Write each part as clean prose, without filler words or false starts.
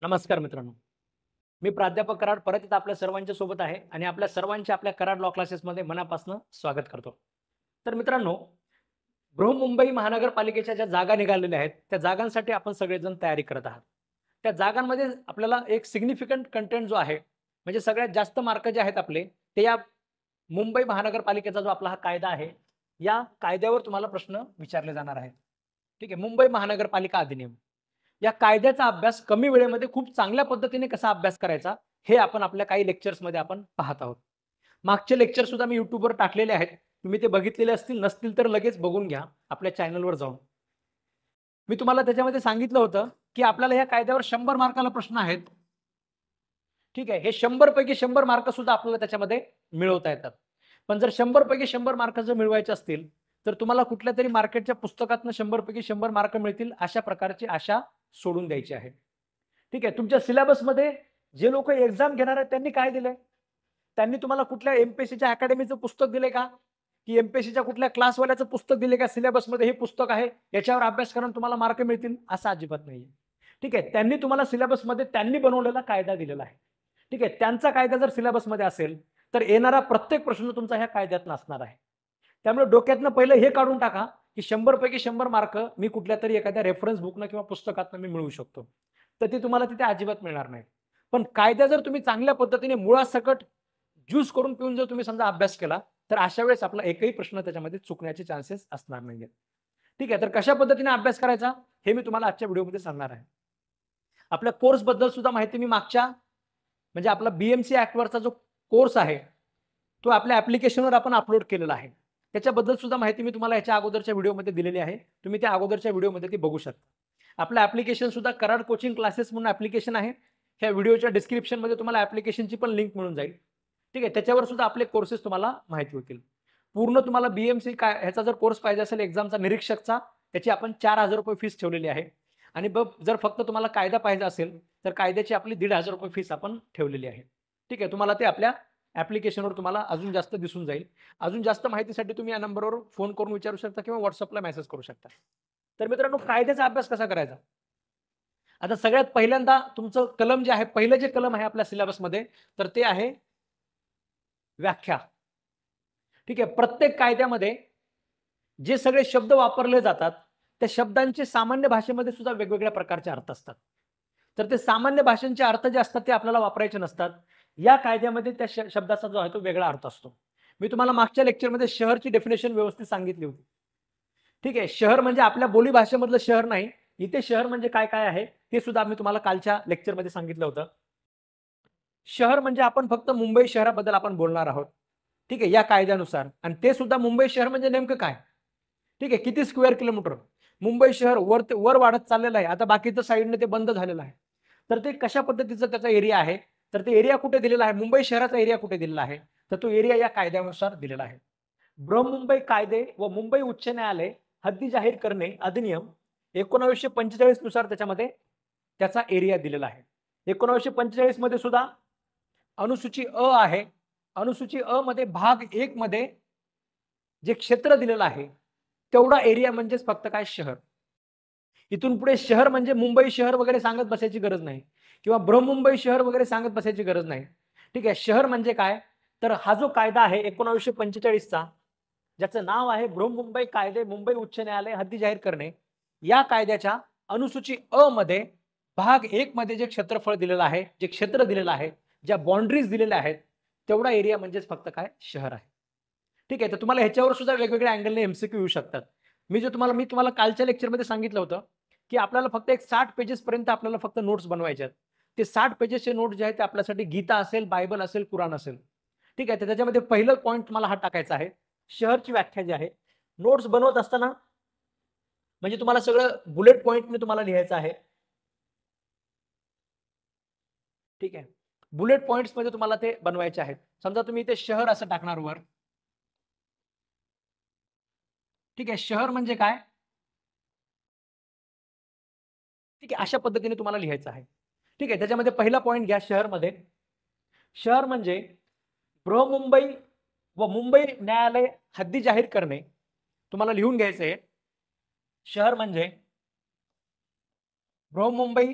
नमस्कार मित्रांनो. मी प्राध्यापक कराड परत एकदा आपल्या सर्वांच्या सोबत आहे आणि आपल्या सर्वांचे आपल्या कराड लॉ क्लासेसमध्ये मनापासून स्वागत करतो. तर मित्रांनो, बृहन्मुंबई महानगरपालिकेच्या ज्या जागा निघालेल्या आहेत, त्या जागांसाठी आपण सगळेजण तयारी करत आहात. त्या जागांमध्ये आपल्याला एक सिग्निफिकंट कंटेंट जो आहे, म्हणजे सगळ्यात जास्त मार्क जे आहेत आपले, ते या मुंबई महानगरपालिकेचा जो आपला हा कायदा आहे, या कायद्यावर तुम्हाला प्रश्न विचारले जाणार आहेत. ठीक आहे. मुंबई महानगरपालिका अधिनियम. या कायद्याचा अभ्यास कमी वेळेमध्ये खूप चांगल्या पद्धतीने कसा अभ्यास करायचा, हे आपण आपल्या काही लेक्चर्समध्ये आपण पाहत आहोत. मागचे लेक्चर सुद्धा मी YouTubeवर टाकलेले आहेत. तुम्ही ते बघितलेले असतील, नसतील तर लगेच बघून घ्या आपल्या चॅनलवर जाऊन. मी तुम्हाला त्याच्यामध्ये सांगितलं होतं, की आपल्याला या कायद्यावर 100 मार्काला प्रश्न आहेत. ठीक आहे. हे 100 पैकी 100 मार्क सुद्धा आपल्याला त्याच्यामध्ये मिळवता येतात. पण जर 100 पैकी 100 मार्क जर मिळवायचे असतील, तर तुम्हाला कुठल्यातरी मार्केटच्या पुस्तकातनं 100 पैकी 100 मार्क मिळतील अशा प्रकारची आशा सोडून द्यायची आहे. ठीक आहे. तुमच्या सिलेबसमध्ये जे लोक एक्झाम घेणार आहेत त्यांनी काय दिलंय? त्यांनी तुम्हाला कुठल्या एम-पी-एस-सीच्या अकॅडमीचं पुस्तक दिलंय का? की एम-पी-एस-सीच्या कुठल्या क्लासवाल्याचं पुस्तक दिले का? सिलेबसमध्ये हे पुस्तक आहे, याच्यावर अभ्यास करून तुम्हाला मार्क मिळतील, असं अजिबात नाहीये. ठीक आहे. त्यांनी तुम्हाला सिलेबसमध्ये त्यांनी बनवलेला कायदा दिलेला आहे. ठीक आहे. त्यांचा कायदा जर सिलेबसमध्ये असेल, तर येणारा प्रत्येक प्रश्न तुमचा ह्या कायद्यातनं असणार आहे. त्यामुळे डोक्यातनं पहिलं हे काढून टाका, की 100 पैकी 100 मार्क मी कुठल्यातरी एखाद्या रेफरन्स बुकनं किंवा पुस्तकातनं मी मिळवू शकतो. तर ते तुम्हाला तिथे अजिबात मिळणार नाही. पण कायदा जर तुम्ही चांगल्या पद्धतीने मुळासकट ज्यूस करून पिऊन जर तुम्ही समजा अभ्यास केला, तर अशा वेळेस आपला एकही प्रश्न त्याच्यामध्ये चुकण्याचे चान्सेस असणार नाहीयेत. ठीक आहे. तर कशा पद्धतीने अभ्यास करायचा, हे मी तुम्हाला आजच्या व्हिडिओमध्ये सांगणार आहे. आपल्या कोर्सबद्दल सुद्धा माहिती मी मागच्या म्हणजे आपला BMC ॲक्टवरचा जो कोर्स आहे, तो आपल्या ॲप्लिकेशनवर आपण अपलोड केलेला आहे. त्याच्याबद्दल सुद्धा माहिती मी तुम्हाला याच्या अगोदरच्या व्हिडिओमध्ये दिलेली आहे. तुम्ही त्या अगोदरच्या व्हिडिओमध्ये ती बघू शकता. आपलं ॲप्लिकेशन सुद्धा कराड कोचिंग क्लासेस म्हणून ॲप्लिकेशन आहे. ह्या व्हिडिओच्या डिस्क्रिप्शनमध्ये तुम्हाला ॲप्लिकेशनची पण लिंक मिळून जाईल. ठीक आहे. त्याच्यावर सुद्धा आपले कोर्सेस तुम्हाला माहिती होतील. पूर्ण तुम्हाला BMC काय ह्याचा जर कोर्स पाहिजे असेल एक्झामचा निरीक्षकचा, त्याची आपण ₹4000 फीस ठेवलेली आहे. आणि जर फक्त तुम्हाला कायदा पाहिजे असेल, तर कायद्याची आपली ₹1500 फीस आपण ठेवलेली आहे. ठीक आहे. तुम्हाला ते आपल्या ॲप्लिकेशनवर तुम्हाला अजून जास्त दिसून जाईल. अजून जास्त माहितीसाठी तुम्ही या नंबरवर फोन करून विचारू शकता किंवा WhatsAppला मेसेज करू शकता. तर मित्रांनो, कायद्याचा अभ्यास कसा करायचा? आता सगळ्यात पहिल्यांदा तुमचं कलम जे आहे, पहिलं जे कलम आहे आपल्या सिलेबसमध्ये, तर ते आहे व्याख्या. ठीक आहे. प्रत्येक कायद्यामध्ये जे सगळे शब्द वापरले जातात, त्या शब्दांचे सामान्य भाषेमध्ये सुद्धा वेगवेगळ्या प्रकारचे अर्थ असतात. तर ते सामान्य भाषांचे अर्थ जे असतात ते आपल्याला वापरायचे नसतात. या कायद्यामध्ये त्या शब्दाचा जो आहे तो वेगळा अर्थ असतो. मी तुम्हाला मागच्या लेक्चरमध्ये शहरची डेफिनेशन व्यवस्थित सांगितली होती. ठीक आहे. शहर म्हणजे आपल्या बोली भाषेमधलं शहर नाही. इथे शहर म्हणजे काय काय आहे ते सुद्धा मी तुम्हाला कालच्या लेक्चरमध्ये सांगितलं होतं. शहर म्हणजे आपण फक्त मुंबई शहराबद्दल आपण बोलणार आहोत. ठीक आहे, या कायद्यानुसार. आणि ते सुद्धा मुंबई शहर म्हणजे नेमकं काय? ठीक आहे, किती स्क्वेअर किलोमीटर? मुंबई शहर वर वाढत चाललेलं आहे. आता बाकीच्या साईडने ते बंद झालेलं आहे. तर ते कशा पद्धतीचा त्याचा एरिया आहे? तर ते एरिया कुठे दिलेला आहे? मुंबई शहराचा एरिया कुठे दिलेला आहे? तर तो एरिया या कायद्यानुसार दिलेला आहे. बृहन्मुंबई कायदे व मुंबई उच्च न्यायालय हद्दी जाहीर करणे अधिनियम 1945 नुसार त्याच्यामध्ये त्याचा एरिया दिलेला आहे. 1945 मध्ये सुद्धा अनुसूची अ आहे. अनुसूची अ मध्ये भाग 1 मध्ये जे क्षेत्र दिलेलं आहे, तेवढा एरिया म्हणजेच फक्त काय शहर. इथून पुढे शहर म्हणजे मुंबई शहर वगैरे सांगत बसायची गरज नाही किंवा बृहन्मुंबई शहर वगैरे सांगत बसायची गरज नाही. ठीक आहे. शहर म्हणजे काय? तर हा जो कायदा आहे 1945 चा, ज्याचं नाव आहे बृहन्मुंबई कायदे मुंबई उच्च न्यायालय हद्दी जाहीर करणे, या कायद्याच्या अनुसूची अ मध्ये भाग 1 मध्ये जे क्षेत्रफळ दिलेलं आहे, जे क्षेत्र दिलेलं आहे, ज्या बाउंड्रीज दिलेल्या आहेत, तेवढा एरिया म्हणजेच फक्त काय? शहर आहे. ठीक आहे. तर तुम्हाला ह्याच्यावर सुद्धा वेगवेगळ्या अँगलने एमसीक्यू येऊ शकतात. मी तुम्हाला कालच्या लेक्चरमध्ये सांगितलं होतं, की आपल्याला फक्त एक 60 पेजेस पर्यंत आपल्याला फक्त नोट्स बनवायचे आहेत. ते 60 पेजेसचे नोट्स जे आहेत ते आपल्यासाठी गीता असेल, बायबल असेल, कुराण असेल. ठीक आहे. तर त्याच्यामध्ये पहिलं पॉइंट तुम्हाला हा टाकायचा आहे. शहरची व्याख्या जी आहे. नोट्स बनवत असताना म्हणजे तुम्हाला सगळं बुलेट पॉइंटने तुम्हाला लिहायचं आहे. ठीक आहे. बुलेट पॉइंट्समध्ये तुम्हाला ते बनवायचे आहेत. समजा तुम्ही इथे शहर असं टाकणार वर. ठीक आहे. शहर म्हणजे काय? ठीक आहे. अशा पद्धतीने तुम्हाला लिहायचं आहे. ठीक आहे. त्याच्यामध्ये पहिला पॉइंट घ्या शहरमध्ये. शहर म्हणजे बृहन्मुंबई व मुंबई न्यायालय हद्दी जाहीर करणे. तुम्हाला लिहून घ्यायचं आहे. शहर म्हणजे बृहन्मुंबई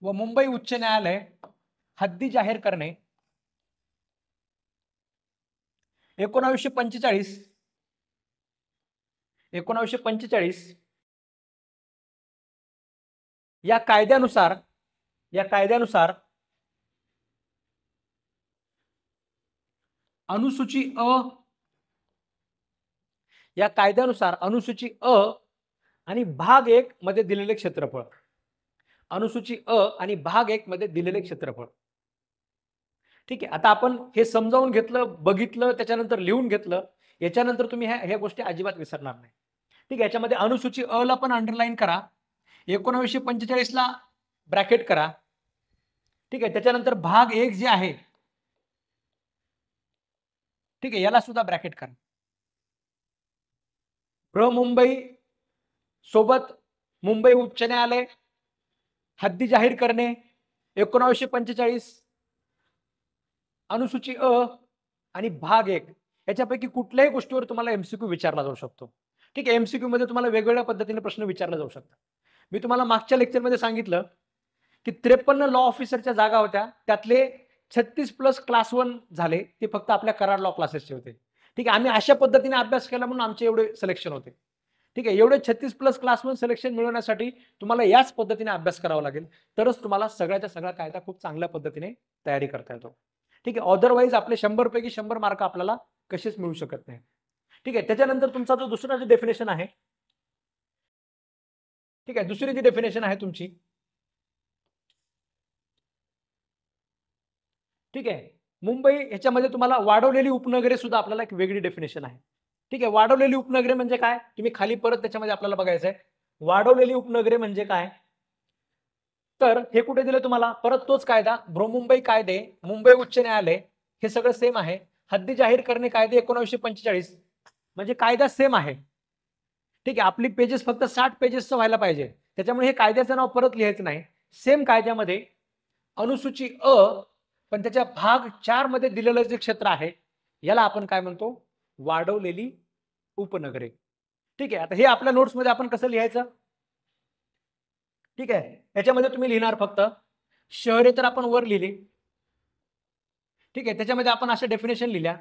व मुंबई उच्च न्यायालय हद्दी जाहीर करणे 1945 या कायद्यानुसार अनुसूची अ आणि भाग 1 मध्ये दिलेले क्षेत्रफळ, अनुसूची अ आणि भाग 1 मध्ये दिलेले क्षेत्रफळ. ठीक आहे, आता आपण हे समजावून घेतलं, बघितलं, त्याच्यानंतर लिहून घेतलं. याच्यानंतर तुम्ही ह्या गोष्टी अजिबात विसरणार नाही. ठीक आहे, याच्यामध्ये अनुसूची अ ला पण अंडरलाईन करा, 1945 ला ब्रॅकेट करा. ठीक आहे, त्याच्यानंतर भाग 1 जे आहे, ठीक आहे, याला सुद्धा ब्रॅकेट करा. मुंबई सोबत मुंबई उच्च न्यायालय हद्दी जाहीर करणे 1945 अनुसूची अ आणि भाग 1 याच्यापैकी कुठल्याही गोष्टीवर तुम्हाला एमसीक्यू विचारला जाऊ शकतो. ठीक आहे, एमसीक्यू मध्ये तुम्हाला वेगवेगळ्या पद्धतीने प्रश्न विचारला जाऊ शकतात. मी तुम्हाला मागच्या लेक्चरमध्ये सांगितलं की 53 लॉ ऑफिसरच्या जागा होत्या, त्यातले 36 प्लस क्लास 1 झाले, ते फक्त आपल्या कराड लॉ क्लासेसचे होते. ठीक आहे, आम्ही अशा पद्धतीने अभ्यास केला म्हणून आमचे एवढे सिलेक्शन होते. ठीक आहे, एवढे 36 प्लस क्लास 1 सिलेक्शन मिळवण्यासाठी तुम्हाला याच पद्धतीने अभ्यास करावा लागेल, तरच तुम्हाला सगळ्याच्या सगळा कायदा खूप चांगल्या पद्धतीने तयारी करता येतो. ठीक आहे, अदरवाईज आपले 100 पैकी 100 मार्क आपल्याला कसेच मिळू शकत नाही. ठीक आहे, त्याच्यानंतर तुमचा जो दुसरा जे डेफिनेशन आहे, ठीक आहे, दुसरी जी डेफिनेशन आहे तुमची, ठीक आहे, मुंबई ह्याच्यामध्ये तुम्हाला वाढवलेली उपनगरे सुद्धा आपल्याला एक वेगळी डेफिनेशन आहे. ठीक आहे, वाढवलेली उपनगरे म्हणजे काय, तुम्ही खाली परत त्याच्यामध्ये आपल्याला बघायचं आहे. वाढवलेली उपनगरे म्हणजे काय, तर हे कुठे दिलं तुम्हाला, परत तोच कायदा, बृहमुंबई कायदे, मुंबई उच्च न्यायालय, हे सगळं सेम आहे. हद्दी जाहीर करणे कायदे 1945 म्हणजे कायदा सेम आहे. ठीक आहे, आपली पेजेस फक्त 60 पेजेसचं व्हायला पाहिजे, त्याच्यामुळे हे कायद्याचं नाव परत लिहायचं नाही. सेम कायद्यामध्ये अनुसूची अ पण त्याच्या भाग 4 मध्ये दिलेलं जे क्षेत्र आहे, याला आपण काय म्हणतो, वाढवलेली उपनगरे. ठीक आहे, आता हे आपल्या नोट्समध्ये आपण कसं लिहायचं, ठीक आहे, याच्यामध्ये तुम्ही लिहिणार फक्त शहरे तर आपण वर लिहिली. ठीक आहे, त्याच्यामध्ये आपण अशा डेफिनेशन लिहिल्या.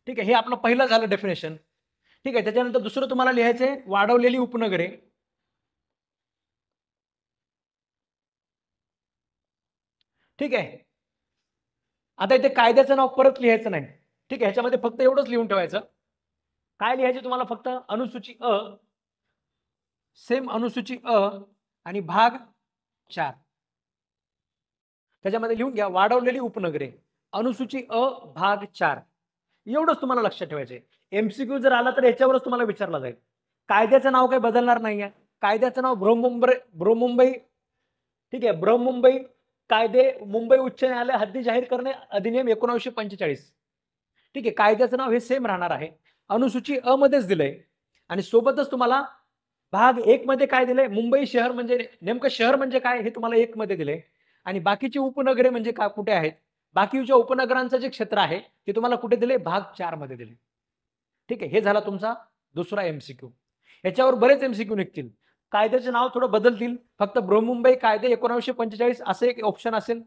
ठीक आहे, हे आपलं पहिलं झालं डेफिनेशन. ठीक आहे, त्याच्यानंतर दुसरं तुम्हाला लिहायचंय वाढवलेली उपनगरे. ठीक आहे, आता इथे कायद्याचं नाव परत लिहायचं नाही. ठीक आहे, ह्याच्यामध्ये फक्त एवढंच लिहून ठेवायचं. काय लिहायचे तुम्हाला, फक्त अनुसूची अ, सेम अनुसूची अ आणि भाग 4 त्याच्यामध्ये लिहून घ्या, वाढवलेली उपनगरे, अनुसूची अ भाग 4. एवढंच तुम्हाला लक्षात ठेवायचंय. एमसीक्यू जर आला तर याच्यावरच तुम्हाला विचारला जाईल. कायद्याचं नाव काही बदलणार नाहीये. कायद्याचं नाव बृहमुंबई, ठीक आहे, बृहमुंबई कायदे मुंबई उच्च न्यायालय हद्दी जाहीर करणे अधिनियम 1945. ठीक आहे, कायद्याचं नाव हे सेम राहणार आहे. अनुसूची अ मध्येच दिलंय आणि सोबतच तुम्हाला भाग 1 मध्ये काय दिलंय, मुंबई शहर म्हणजे नेमकं शहर म्हणजे काय हे तुम्हाला 1 मध्ये दिलंय आणि बाकीची उपनगरे म्हणजे काय, कुठे आहेत, बाकीच्या उपनगरांचं जे क्षेत्र आहे ते तुम्हाला कुठे दिले, भाग 4 मध्ये दिले. ठीक आहे, हे झाला तुमचा दुसरा एमसीक्यू. याच्यावर बरेच एमसीक्यू निघतील. कायद्याचे नाव थोडं बदलतील, फक्त बृहमुंबई कायदे 1945 असं एक ऑप्शन असेल,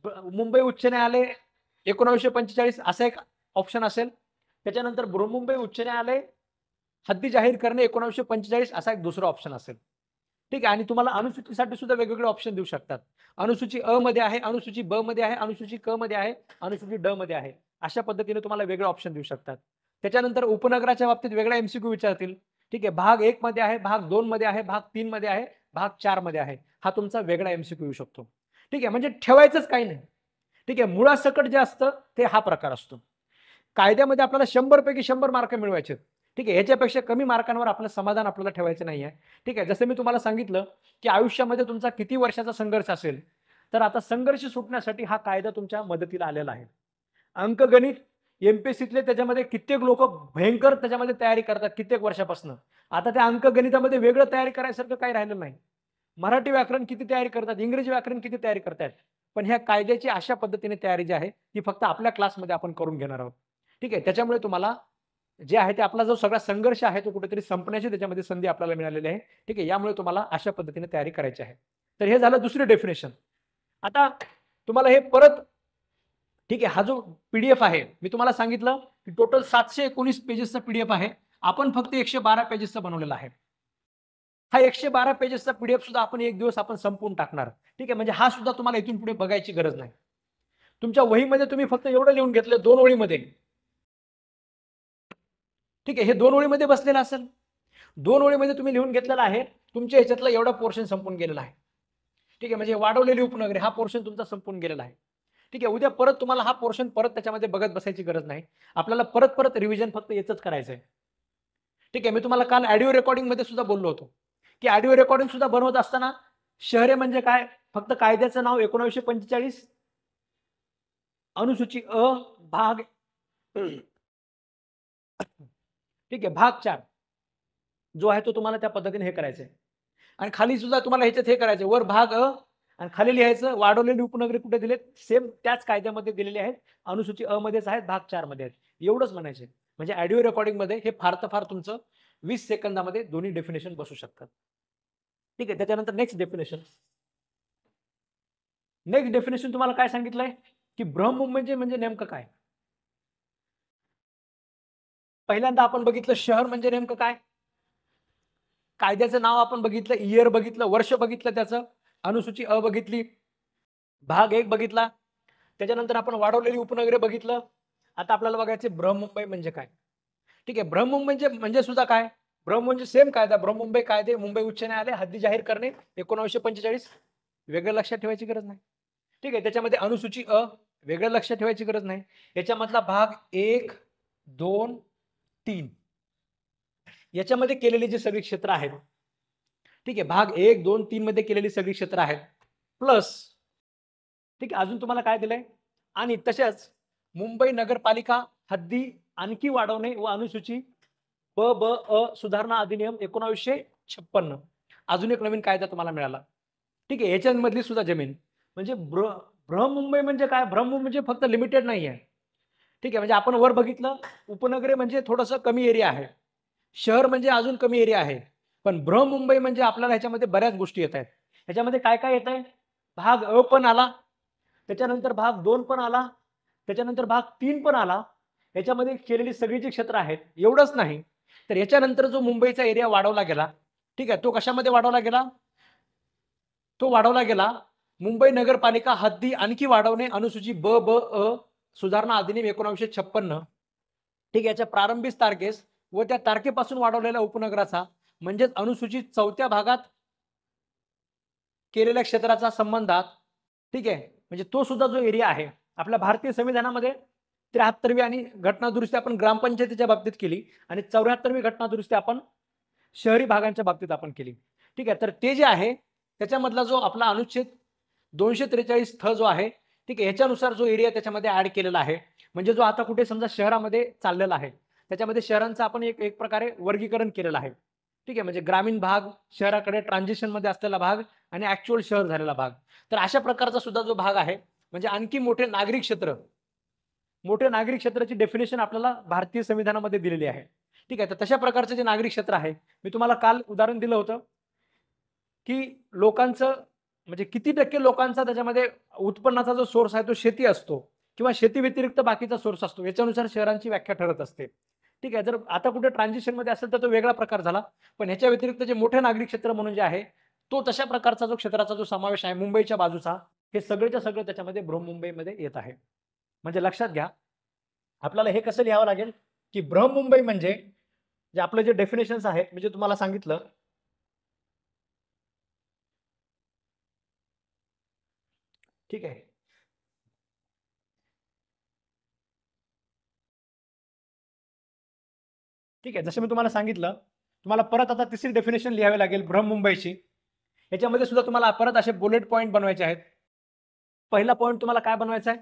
मुंबई उच्च न्यायालय 1945 असा एक ऑप्शन असेल, त्याच्यानंतर बृहमुंबई उच्च न्यायालय हद्दी जाहीर करणे 1945 असा एक दुसरा ऑप्शन असेल. ठीक आहे, आणि तुम्हाला अनुसूचीसाठी सुद्धा वेगवेगळे ऑप्शन देऊ शकतात. अनुसूची अ मध्ये आहे, अनुसूची ब मध्ये आहे, अनुसूची क मध्ये आहे, अनुसूची ड मध्ये आहे. अशा पद्धतीने तुम्हाला वेगळे ऑप्शन देऊ शकतात. त्याच्यानंतर उपनगराच्या बाबतीत वेगळा एमसीक्यू विचारतील. ठीक आहे, भाग 1 मध्ये आहे, भाग 2 मध्ये आहे, भाग 3 मध्ये आहे, भाग 4 मध्ये आहे. हा तुमचा वेगळा एमसीक्यू येऊ शकतो. ठीक आहे, म्हणजे ठेवायचंच काही नाही. ठीक आहे, मुळासकट जे असतं ते हा प्रकार असतो. कायद्यामध्ये आपल्याला 100 पैकी 100 मार्क मिळवायचे. ठीक आहे, याच्यापेक्षा कमी मार्कांवर आपलं समाधान आपल्याला ठेवायचं नाहीये. ठीक आहे, जसं मी तुम्हाला सांगितलं की आयुष्यामध्ये तुमचा किती वर्षाचा संघर्ष असेल, तर आता संघर्ष सुटण्यासाठी हा कायदा तुमच्या मदतीला आलेला आहे. अंकगणित एमपीएससीतले त्याच्यामध्ये कित्येक लोक भयंकर त्याच्यामध्ये तयारी करतात कित्येक वर्षापासून. आता त्या अंकगणितामध्ये वेगळं तयारी करायसारखं काही राहिलं नाही. मराठी व्याकरण किती तयारी करतात, इंग्रजी व्याकरण किती तयारी करतात, पण ह्या कायद्याची अशा पद्धतीने तयारी जी आहे ती फक्त आपल्या क्लासमध्ये आपण करून घेणार आहोत. ठीक आहे, त्याच्यामुळे तुम्हाला जे आहे ते आपला जो सगळा संघर्ष आहे तो कुठेतरी संपण्याची त्याच्यामध्ये संधी आपल्याला मिळालेली आहे. ठीक आहे, यामुळे तुम्हाला अशा पद्धतीने तयारी करायची आहे. तर हे झालं दुसरे डेफिनेशन. आता तुम्हाला हे परत, ठीक आहे, हा जो पीडीएफ आहे मी तुम्हाला सांगितलं की टोटल 719 पेजेसचा पीडीएफ आहे. आपण फक्त 112 पेजेसचा बनवलेला आहे. हा 112 पेजेसचा पीडीएफ सुद्धा आपण एक दिवस आपण संपवून टाकणार. ठीक आहे, म्हणजे हा सुद्धा तुम्हाला इथून पुढे बघायची गरज नाही. तुमच्या वहीमध्ये तुम्ही फक्त एवढं लिहून घेतलं 2 ओळीमध्ये. ठीक आहे, हे 2 ओळीमध्ये बसलेलं असेल. 2 ओळीमध्ये तुम्ही लिहून घेतलेला आहे. तुमच्या ह्याच्यातला एवढा पोर्शन संपून गेलेला आहे. ठीक आहे, म्हणजे वाढवलेली उपनगरे हा पोर्शन तुमचा संपून गेलेला आहे. ठीक आहे, उद्या परत तुम्हाला हा पोर्शन परत त्याच्यामध्ये बघत बसायची गरज नाही. आपल्याला परत परत रिव्हिजन फक्त याच करायचं आहे. ठीक आहे, मी तुम्हाला काल ऑडिओ रेकॉर्डिंग मध्ये सुद्धा बोललो होतो की ऑडिओ रेकॉर्डिंग सुद्धा बनवत असताना शहरे म्हणजे काय, फक्त कायद्याचं नाव 1945 अनुसूची अ भाग ठीक आहे भाग 4 जो आहे तो तुम्हाला त्या पद्धतीने हे करायचं आहे. आणि खाली सुद्धा तुम्हाला ह्याच्यात हे करायचं, वर भाग अ आणि खाली लिहायचं वाढवलेली उपनगरे कुठे दिलेत, सेम त्याच कायद्यामध्ये दिलेले आहेत, अनुसूची अ मध्येच आहेत, भाग 4 मध्ये आहेत. एवढंच म्हणायचे. म्हणजे ऑडिओ रेकॉर्डिंग मध्ये हे फार तर फार तुमचं 20 सेकंदामध्ये दोन्ही डेफिनेशन बसू शकतात. ठीक आहे, त्याच्यानंतर नेक्स्ट डेफिनेशन. नेक्स्ट डेफिनेशन तुम्हाला काय सांगितलंय की ब्रह्ममुंबई म्हणजे नेमकं काय. पहिल्यांदा आपण बघितलं शहर म्हणजे नेमकं काय. कायद्याचं नाव आपण बघितलं, इयर बघितलं, वर्ष बघितलं, त्याचं अनुसूची अ बघितली, भाग 1 बघितला, त्याच्यानंतर आपण वाढवलेली उपनगरे बघितलं. आता आपल्याला बघायचे ब्रह्ममुंबई म्हणजे काय. ठीक आहे, ब्रह्ममुंबई म्हणजे सुद्धा काय, ब्रह्म म्हणजे सेम कायदा, ब्रह्ममुंबई कायदे, मुंबई उच्च न्यायालय, हद्दी जाहीर करणे 1945, वेगळं लक्षात ठेवायची गरज नाही. ठीक आहे, त्याच्यामध्ये अनुसूची अ वेगळं लक्षात ठेवायची गरज नाही. याच्यामधला भाग 1, 2, 3 याच्यामध्ये केलेली जी सगळी क्षेत्र आहेत, ठीक आहे, भाग 1, 2, 3 मध्ये केलेली सगळी क्षेत्र आहेत, प्लस ठीक आहे अजून तुम्हाला काय दिलंय, आणि तशाच मुंबई नगरपालिका हद्दी आणखी वाढवणे व अनुसूची ब ब अ सुधारणा अधिनियम 1956 अजून एक नवीन कायदा तुम्हाला मिळाला. ठीक आहे, याच्यामधली सुद्धा जमीन म्हणजे ब्रह्ममुंबई म्हणजे काय, ब्रह्ममुंबई म्हणजे फक्त लिमिटेड नाही आहे. ठीक आहे, म्हणजे आपण वर बघितलं उपनगरे म्हणजे थोडंसं कमी एरिया आहे, शहर म्हणजे अजून कमी एरिया आहे, पण ब्रह्ममुंबई म्हणजे आपल्याला ह्याच्यामध्ये बऱ्याच गोष्टी येत आहेत. ह्याच्यामध्ये काय काय येत आहे, भाग अ पण आला, त्याच्यानंतर भाग 2 पण आला, त्याच्यानंतर भाग 3 पण आला. याच्यामध्ये केलेली सगळी जी क्षेत्र आहेत, एवढंच नाही तर याच्यानंतर जो मुंबईचा एरिया वाढवला गेला, ठीक आहे, तो कशामध्ये वाढवला गेला, तो वाढवला गेला मुंबई नगरपालिका हद्दी आणखी वाढवणे अनुसूची ब ब अ सुधारणा अधिनियम 1956. ठीक आहे, याच्या प्रारंभीच तारखेस व त्या तारखेपासून वाढवलेल्या उपनगराचा म्हणजेच अनुसूचित 4थ्या भागात केलेल्या क्षेत्राचा संबंधात, ठीक आहे, म्हणजे तो सुद्धा जो एरिया आहे आपल्या भारतीय संविधानामध्ये 73वी आणि घटना दुरुस्ती आपण ग्रामपंचायतीच्या बाबतीत केली आणि 74वी घटना दुरुस्ती आपण शहरी भागांच्या बाबतीत आपण केली. ठीक आहे, तर ते जे आहे त्याच्यामधला जो आपला अनुच्छेद 243 थ जो आहे, ठीक आहे, ह्याच्यानुसार जो एरिया त्याच्यामध्ये ऍड केलेला आहे, म्हणजे जो आता कुठे समजा शहरामध्ये चाललेला आहे त्याच्यामध्ये शहरांचं आपण एक एक प्रकारे वर्गीकरण केलेलं आहे. ठीक आहे, म्हणजे ग्रामीण भाग, शहराकडे ट्रान्झिशन मध्ये असलेला भाग आणि ऍक्च्युअल शहर झालेला भाग. तर अशा प्रकारचा सुद्धा जो भाग आहे म्हणजे आणखी मोठे नागरिक क्षेत्र, मोठे नागरिक क्षेत्राची डेफिनेशन आपल्याला भारतीय संविधानामध्ये दिलेली आहे. ठीक आहे, तर तशा प्रकारचे जे नागरिक क्षेत्र आहे, मी तुम्हाला काल उदाहरण दिलं होतं की लोकांचं म्हणजे किती टक्के लोकांचा त्याच्यामध्ये उत्पन्नाचा जो सोर्स आहे तो शेती असतो किंवा शेती व्यतिरिक्त बाकीचा सोर्स असतो, याच्यानुसार शहरांची व्याख्या ठरत असते. ठीक आहे, जर आता कुठे ट्रान्झिशन मध्ये असेल तर तो वेगळा प्रकार झाला, पण ह्याच्या व्यतिरिक्त जे मोठे नागरिक क्षेत्र म्हणून जे आहे तो तशा प्रकारचा जो क्षेत्राचा जो समावेश आहे मुंबईच्या बाजूचा, हे सगळेच्या सगळं त्याच्यामध्ये बृहन्मुंबईमध्ये येत आहे. म्हणजे लक्षात घ्या, आपल्याला हे कसं लिहावं लागेल की बृहन्मुंबई म्हणजे जे आपलं जे डेफिनेशन्स आहेत म्हणजे तुम्हाला सांगितलं, ठीक आहे, ठीक आहे, जसं मी तुम्हाला सांगितलं, तुम्हाला परत आता तिसरी डेफिनेशन लिहावी लागेल बृहन्मुंबईची. याच्यामध्ये सुद्धा तुम्हाला परत असे बुलेट पॉईंट बनवायचे आहेत. पहिला पॉईंट तुम्हाला काय बनवायचा आहे,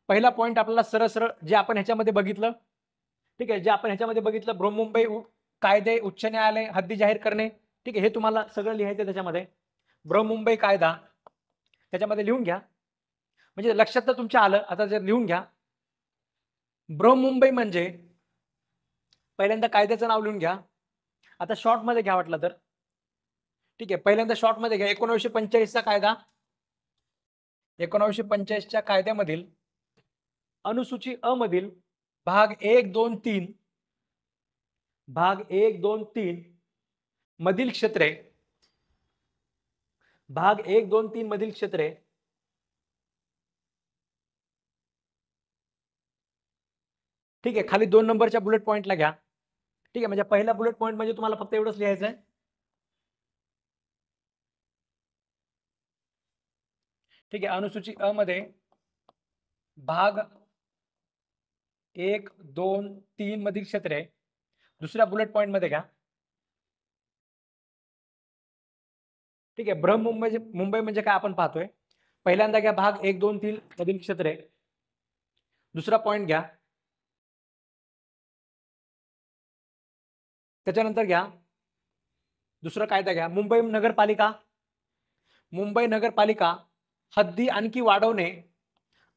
पहिला पॉईंट आपल्याला सरळ सरळ जे आपण ह्याच्यामध्ये बघितलं, ठीक आहे, जे आपण ह्याच्यामध्ये बघितलं बृहन्मुंबई कायदे, उच्च न्यायालय, हद्दी जाहीर करणे, ठीक आहे, हे तुम्हाला सगळं लिहायचं त्याच्यामध्ये. बृहन्मुंबई कायदा त्याच्यामध्ये लिहून घ्या, म्हणजे लक्षात तर तुमच्या आलं. आता जर लिहून घ्या, बृहन्मुंबई म्हणजे पहिल्यांदा कायद्याचं नाव लिहून घ्या. आता शॉर्ट मध्ये घ्या वाटलं तर, ठीक आहे, पहिल्यांदा शॉर्ट मध्ये घ्या 1945 चा कायदा. 1985च्या कायद्यामधील अनुसूची अ मधील भाग 1, 2, 3 भाग 1, 2, 3 मधील क्षेत्रे भाग 1, 2, 3 मधील क्षेत्रे ठीक आहे, खाली 2 नंबरच्या बुलेट पॉइंटला घ्या. ठीक आहे, म्हणजे पहिला बुलेट पॉइंट म्हणजे तुम्हाला फक्त एवढंच लिहायचं आहे. ठीक आहे, अनुसूची अ मध्ये भाग 1, 2, 3 मधील क्षेत्रे दुसऱ्या बुलेट पॉइंट मध्ये घ्या. ठीक आहे, मुंबई म्हणजे काय आपण पाहतोय. पहिल्यांदा घ्या भाग 1, 2, 3 मधील क्षेत्रे. दुसरा पॉइंट घ्या. त्याच्यानंतर घ्या दुसरा कायदा घ्या. मुंबई नगरपालिका हद्दी आणखी वाढवणे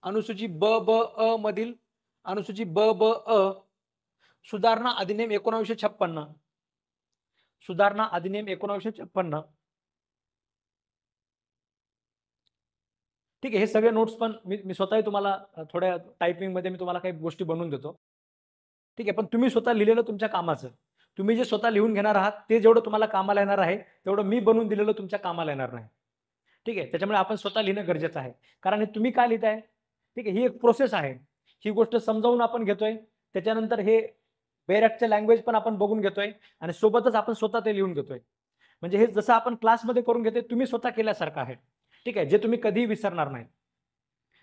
अनुसूची ब ब अ मधील अनुसूची ब ब अ सुधारणा अधिनियम 1956 सुधारणा अधिनियम 1956. ठीक आहे, हे सगळे नोट्स पण मी स्वतःही तुम्हाला थोड्या टायपिंग मध्ये मी तुम्हाला काही गोष्टी बनवून देतो. ठीक आहे, पण तुम्ही स्वतः लिहिलेलं तुमच्या कामाचं. तुम्ही जे स्वतः लिहून घेणार आहात ते जेवढं तुम्हाला कामाला येणार आहे तेवढं मी बनवून दिलेलं तुमच्या कामाला येणार नाही. ठीक आहे, त्याच्यामुळे आपण स्वतः लिहिणं गरजेचं आहे. कारण हे तुम्ही काय लिहिताय. ठीक आहे, ही एक प्रोसेस आहे. ही गोष्ट समजावून आपण घेतोय. त्याच्यानंतर हे बेरॅकचं लँग्वेज पण आपण बघून घेतोय आणि सोबतच आपण स्वतः ते लिहून घेतोय. म्हणजे हे जसं आपण क्लासमध्ये करून घेतोय तुम्ही स्वतः केल्यासारखं आहे. ठीक आहे, जे तुम्ही कधीही विसरणार नाही.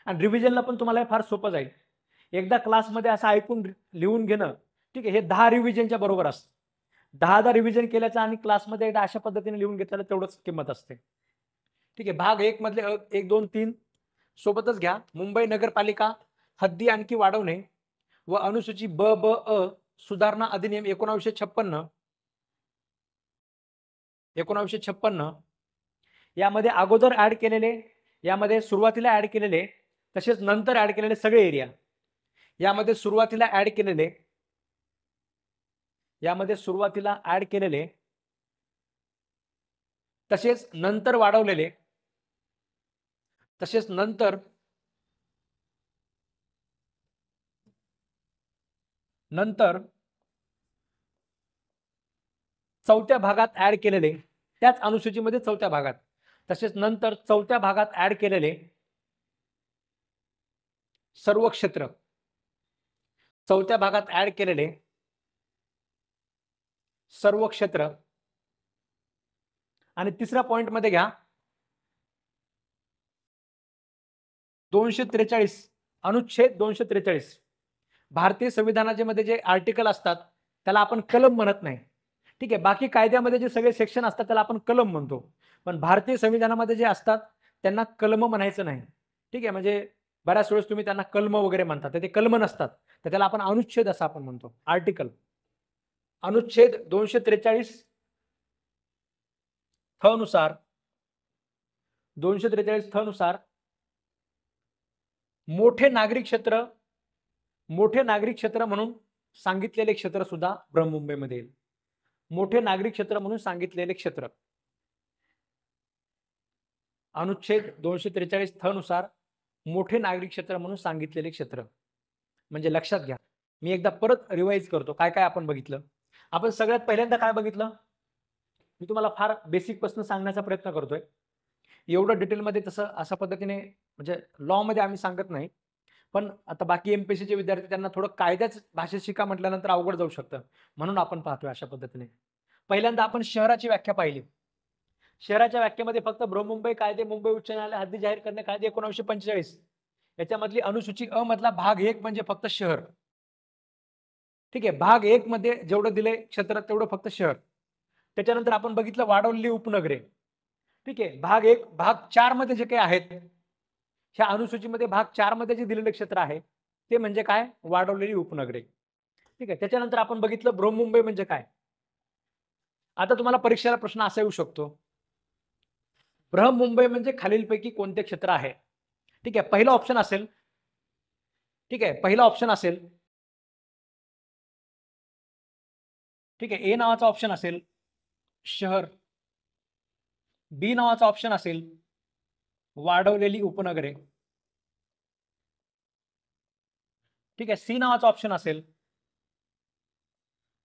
आणि रिव्हिजनला पण तुम्हाला हे फार सोपं जाईल. एकदा क्लासमध्ये असं ऐकून लिहून घेणं ठीक आहे, हे 10 रिव्हिजनच्या बरोबर असतं. 10दा रिव्हिजन केल्याचं आणि क्लासमध्ये एकदा अशा पद्धतीने लिहून घेतल्याला तेवढंच किंमत असते. ठीक आहे, भाग 1 मधले 1, 2, 3 सोबतच घ्या. मुंबई नगरपालिका हद्दी आणखी वाढवणे व अनुसूची ब ब अ सुधारणा अधिनियम 1956 यामध्ये अगोदर ऍड केलेले, यामध्ये सुरुवातीला ऍड केलेले, तसेच नंतर ऍड केलेले सगळे एरिया. यामध्ये सुरुवातीला ऍड केलेले तसेच नंतर वाढवलेले तसेच नंतर चौथ्या भागात ऍड केलेले, त्याच अनुसूचीमध्ये चौथ्या भागात तसेच नंतर चौथ्या भागात ऍड केलेले सर्व क्षेत्र, चौथ्या भागात ऍड केलेले सर्व क्षेत्र. आणि तिसऱ्या पॉइंट मध्ये घ्या 243 अनुच्छेद 243. भारतीय संविधानाचे मध्ये जे आर्टिकल असतात त्याला आपण कलम म्हणत नाही. ठीक आहे, बाकी कायद्यामध्ये जे सगळे सेक्शन असतात त्याला आपण कलम म्हणतो. पण भारतीय संविधानामध्ये जे असतात त्यांना कलम म्हणायचं नाही. ठीक आहे, म्हणजे बऱ्याच वेळेस तुम्ही त्यांना कलम वगैरे म्हणतात, ते कलम नसतात, तर त्याला आपण अनुच्छेद असं आपण म्हणतो. आर्टिकल अनुच्छेद 243 थ नुसार 243 थ नुसार मोठे नागरिक क्षेत्र म्हणून सांगितलेले क्षेत्र सुद्धा बृहन्मुंबईमध्ये येईल. मोठे नागरिक क्षेत्र म्हणून सांगितलेले क्षेत्र अनुच्छेद 243 थ नुसार मोठे नागरिक क्षेत्र म्हणून सांगितलेले क्षेत्र. म्हणजे लक्षात घ्या, मी एकदा परत रिवाइज करतो काय काय आपण बघितलं. आपण सगळ्यात पहिल्यांदा काय बघितलं, मी तुम्हाला फार बेसिक पासून सांगण्याचा प्रयत्न करतोय. एवढं डिटेलमध्ये तसं अशा पद्धतीने म्हणजे लॉ मध्ये आम्ही सांगत नाही. पण आता बाकी एमपीएससीचे विद्यार्थी त्यांना थोडं कायद्याच भाषेत शिका म्हटल्यानंतर अवघड जाऊ शकतं, म्हणून आपण पाहतोय अशा पद्धतीने. पहिल्यांदा आपण शहराची व्याख्या पाहिली. शहराच्या व्याख्येमध्ये फक्त बृहन्मुंबई कायदे, मुंबई उच्च न्यायालय हद्दी जाहीर करणे कायदे 1945 याच्यामधली अनुसूची अ मधला भाग 1 म्हणजे फक्त शहर. ठीक आहे, भाग 1 मध्ये जेवढं दिलंय क्षेत्र तेवढं फक्त शहर. त्याच्यानंतर आपण बघितलं वाढवलेली उपनगरे. ठीक आहे, भाग 4 मध्ये जे काही आहेत ह्या अनुसूचीमध्ये भाग 4 मध्ये जे दिलेलं क्षेत्र आहे ते म्हणजे काय, वाढवलेली उपनगरे. ठीक आहे, त्याच्यानंतर आपण बघितलं बृहन्मुंबई म्हणजे काय. आता तुम्हाला परीक्षेला प्रश्न असा येऊ शकतो, बृहन्मुंबई म्हणजे खालीलपैकी कोणते क्षेत्र आहे. ठीक आहे, पहिला ऑप्शन असेल ठीक आहे, ए नावाचा ऑप्शन असेल शहर, बी नावाचा ऑप्शन असेल वाढवलेली उपनगरे, ठीक आहे, सी नावाचा ऑप्शन असेल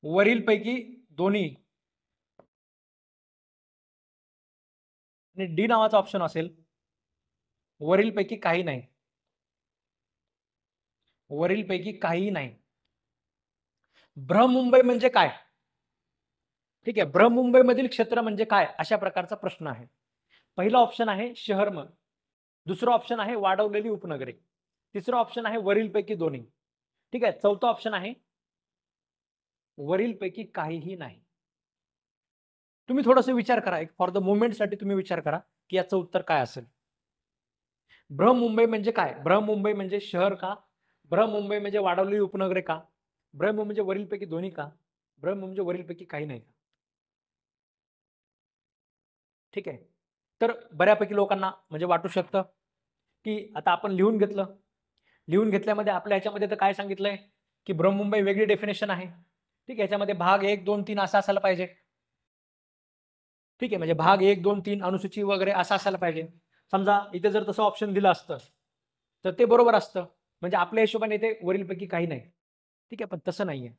वरीलपैकी दोन्ही, आणि डी नावाचा ऑप्शन असेल वरीलपैकी काही नाही, वरीलपैकी काहीही नाही. बृहमुंबई म्हणजे काय? ठीक आहे, बृहमुंबई मधील क्षेत्र म्हणजे काय, अशा प्रकारचा प्रश्न आहे. पहिला ऑप्शन आहे शहर, मग दुसरं ऑप्शन आहे वाढवलेली उपनगरे, तिसरं ऑप्शन आहे वरीलपैकी दोन्ही. ठीक आहे, चौथा ऑप्शन आहे वरीलपैकी काहीही नाही. तुम्ही थोडंसं विचार करा, एक फॉर द मोमेंट साठी तुम्ही विचार करा की याचं उत्तर काय असेल. बृहमुंबई म्हणजे काय? बृहमुंबई म्हणजे शहर का? बृहमुंबई म्हणजे वाढवलेली उपनगरे का? बृहमुंबई म्हणजे वरीलपैकी दोन्ही का? बृहमुंबई म्हणजे वरीलपैकी काही नाही का? ठीक आहे, तर बऱ्यापैकी लोकांना म्हणजे वाटू शकतं की आता आपण लिहून घेतलं, लिहून घेतल्यामध्ये आपल्या ह्याच्यामध्ये तर काय सांगितलंय की बृहमुंबई वेगळी डेफिनेशन आहे. ठीक आहे, याच्यामध्ये भाग 1, 2, 3 असा असायला पाहिजे. ठीक आहे, म्हणजे भाग 1, 2, 3 अनुसूची वगैरे असं असायला पाहिजे. समजा इथे जर तसं ऑप्शन दिलं असतं तर ते बरोबर असतं, म्हणजे आपल्या हिशोबाने इथे वरीलपैकी काही नाही. ठीक आहे, पण तसं नाहीये.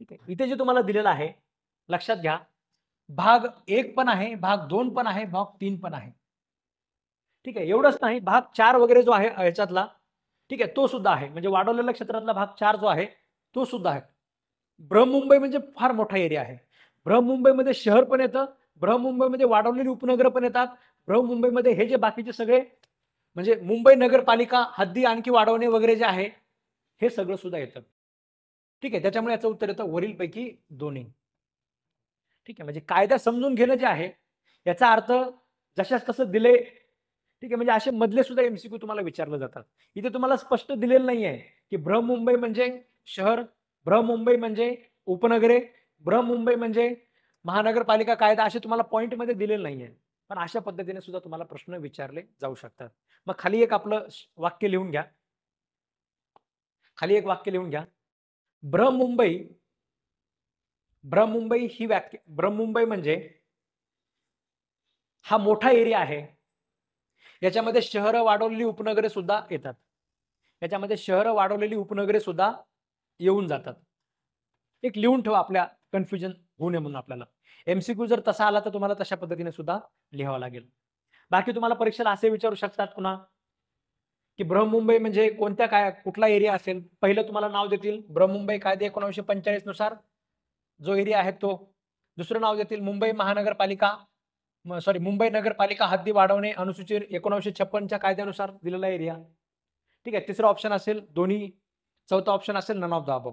ठीक आहे, इथे जे तुम्हाला दिलेलं आहे लक्षात घ्या, भाग 1 पण आहे, भाग 2 पण आहे, भाग 3 पण आहे. ठीक आहे, एवढंच नाही, भाग 4 वगैरे जो आहे ह्याच्यातला, ठीक आहे, तो सुद्धा आहे. म्हणजे वाढवलेल्या क्षेत्रातला भाग 4 जो आहे तो सुद्धा आहे. बृहमुंबई म्हणजे फार मोठा एरिया आहे. बृहमुंबईमध्ये शहर पण येतं, बृहमुंबईमध्ये वाढवलेली उपनगर पण येतात, बृहमुंबईमध्ये हे जे बाकीचे सगळे म्हणजे मुंबई नगरपालिका हद्दी आणखी वाढवणे वगैरे जे आहे हे सगळं सुद्धा येतं. ठीक आहे, त्याच्यामुळे याचं उत्तर येतं वरीलपैकी दोन्ही. ठीक आहे, म्हणजे कायदा समजून घेणं जे आहे याचा अर्थ जशास तसं दिले. ठीक आहे, म्हणजे असे मधले सुद्धा एमसीक्यू तुम्हाला विचारले जातात. इथे तुम्हाला स्पष्ट दिलेलं नाहीये की बृहमुंबई म्हणजे शहर, बृहमुंबई म्हणजे उपनगरे, बृहमुंबई म्हणजे महानगरपालिका कायदा, असे तुम्हाला पॉइंट मध्ये दिलेले नाहीये. पण अशा पद्धतीने सुद्धा तुम्हाला प्रश्न विचारले जाऊ शकतात. मग खाली एक आपलं वाक्य लिहून घ्या, खाली एक वाक्य लिहून घ्या. बृहमुंबई, बृहमुंबई ही व्याख्या, बृहमुंबई म्हणजे हा मोठा एरिया आहे, याच्यामध्ये शहरं वाढवलेली उपनगरे सुद्धा येतात, याच्यामध्ये शहरं वाढवलेली उपनगरे सुद्धा येऊन जातात. एक लिहून ठेवा, आपल्या कन्फ्युजन होऊ नये म्हणून. आपल्याला एमसीक्यू जर तसा आला तर तुम्हाला तशा पद्धतीने सुद्धा लिहावं लागेल. बाकी तुम्हाला परीक्षेला असे विचारू शकतात पुन्हा की बृहमुंबई म्हणजे कोणत्या काय कुठला एरिया असेल. पहिलं तुम्हाला नाव देतील बृहमुंबई कायदे 1945 नुसार जो एरिया आहे तो. दुसरं नाव देतील मुंबई महानगरपालिका, सॉरी मुंबई नगरपालिका हद्दी वाढवणे अनुसूची 1956च्या कायद्यानुसार दिलेला एरिया. ठीक आहे, तिसरा ऑप्शन असेल दोन्ही, चौथा ऑप्शन असेल नन ऑफ द अबव,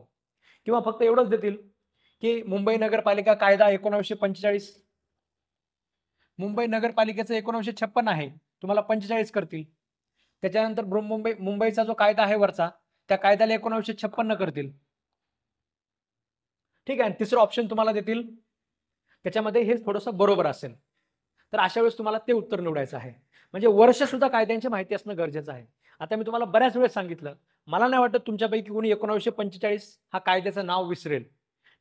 किंवा फक्त एवढंच देतील की मुंबई नगरपालिका कायदा 1945, मुंबई नगरपालिकेचं 1956 आहे, तुम्हाला 45 करतील. त्याच्यानंतर बृहमुंबई, मुंबईचा जो कायदा आहे वरचा, त्या कायद्याला 1956 करतील. ठीक आहे, तिसरं ऑप्शन तुम्हाला देतील त्याच्यामध्ये हे थोडंसं बरोबर असेल, तर अशा वेळेस तुम्हाला ते उत्तर निवडायचं आहे. म्हणजे वर्ष सुद्धा कायद्यांची माहिती असणं गरजेचं आहे. आता मी तुम्हाला बऱ्याच वेळेस सांगितलं, मला नाही वाटत तुमच्यापैकी कोणी 1945 हा कायद्याचं नाव विसरेल.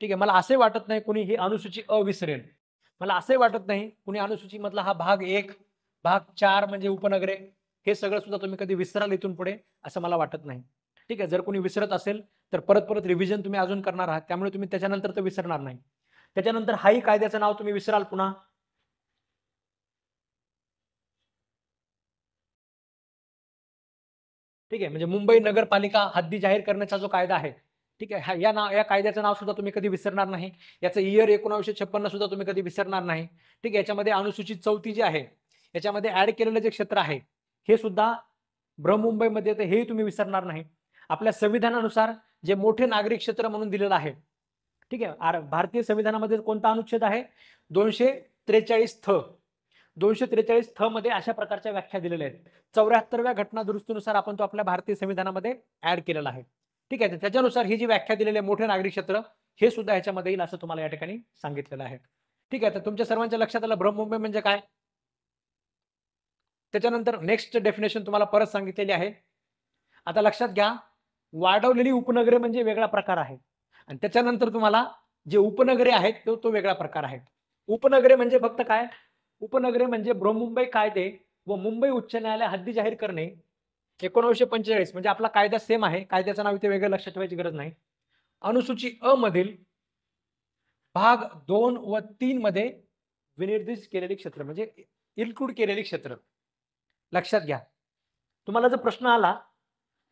ठीक आहे, मला असे वाटत नाही कोणी ही अनुसूची अ विसरेल. मला असे वाटत नाही कुणी अनुसूची मधला हा भाग 1, भाग 4 म्हणजे उपनगरे, हे सगळं सुद्धा तुम्ही कधी विसराल इथून पुढे, असं मला वाटत नाही. ठीक आहे, जर कोणी विसरत असेल तर परत परत रिव्हिजन तुम्ही अजून करणार आहात, त्यामुळे तुम्ही त्याच्यानंतर तर विसरणार नाही. त्याच्यानंतर हाही कायद्याचं नाव तुम्ही विसराल पुन्हा. ठीक आहे, म्हणजे मुंबई नगरपालिका हद्दी जाहीर करण्याचा जो कायदा आहे, ठीक आहे, या कायद्याचं नाव सुद्धा तुम्ही कधी विसरणार नाही. याचं इयर 1956 सुद्धा तुम्ही कधी विसरणार नाही. ठीक आहे, याच्यामध्ये अनुसूचित 34 जी आहे याच्यामध्ये ऍड केलेलं जे क्षेत्र आहे हे सुद्धा बृहमुंबईमध्ये येतं, हेही तुम्ही विसरणार नाही. आपल्या संविधानानुसार जे मोठे नागरिक क्षेत्र म्हणून दिलेलं आहे, ठीक आहे, भारतीय संविधानामध्ये कोणता अनुच्छेद आहे? 243 थ. 243 थ मध्ये अशा प्रकारच्या व्याख्या दिलेल्या आहेत. 74व्या घटना दुरुस्तीनुसार आपण तो आपल्या भारतीय संविधानामध्ये ऍड केलेला आहे. ठीक आहे, त्याच्यानुसार ही जी व्याख्या दिलेली आहे मोठे नागरिक क्षेत्र, हे सुद्धा याच्यामध्ये येईल असं तुम्हाला या ठिकाणी सांगितलेलं आहे. ठीक आहे, तर तुमच्या सर्वांच्या लक्षात आलं बृहमुंबई म्हणजे काय. त्याच्यानंतर नेक्स्ट डेफिनेशन तुम्हाला परत सांगितलेली आहे. आता लक्षात घ्या, वाढवलेली उपनगरे म्हणजे वेगळा प्रकार आहे, आणि त्याच्यानंतर तुम्हाला जे उपनगरे आहेत तो वेगळा प्रकार आहे. उपनगरे म्हणजे फक्त काय? उपनगरे म्हणजे बृहमुंबई कायदे व मुंबई उच्च न्यायालय हद्दी जाहीर करणे 1945 म्हणजे आपला कायदा सेम आहे, कायद्याचं नाव इथे वेगळं लक्षात ठेवायची गरज नाही. अनुसूची अ मधील भाग 2 व 3 मध्ये विनिर्देशित केलेली क्षेत्र म्हणजे इन्क्लूड केलेली क्षेत्र लक्षात घ्या. तुम्हाला जर प्रश्न आला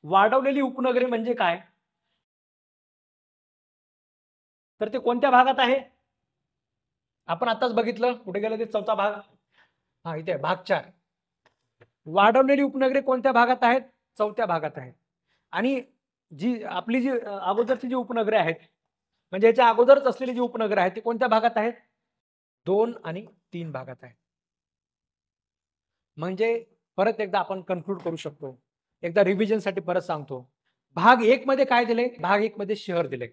वाढवलेली उपनगरे म्हणजे काय, तर ते कोणत्या भागात आहे? आपण आताच बघितलं, कुठे गेलं ते चौथा भाग, हा इथे आहे, भाग 4. वाढवलेली उपनगरे कोणत्या भागात आहेत? चौथ्या भागात आहेत. आणि जी आपली जी अगोदरची जी उपनगरे आहेत म्हणजे याच्या अगोदरच असलेली जी उपनगरे आहेत ती कोणत्या भागात आहेत? 2 आणि 3 भागात आहेत. म्हणजे परत एकदा आपण कन्क्लूड करू शकतो. एकदा रिव्हिजन साठी परत सांगतो. भाग 1 मध्ये काय दिले? भाग 1 मध्ये शहर दिले.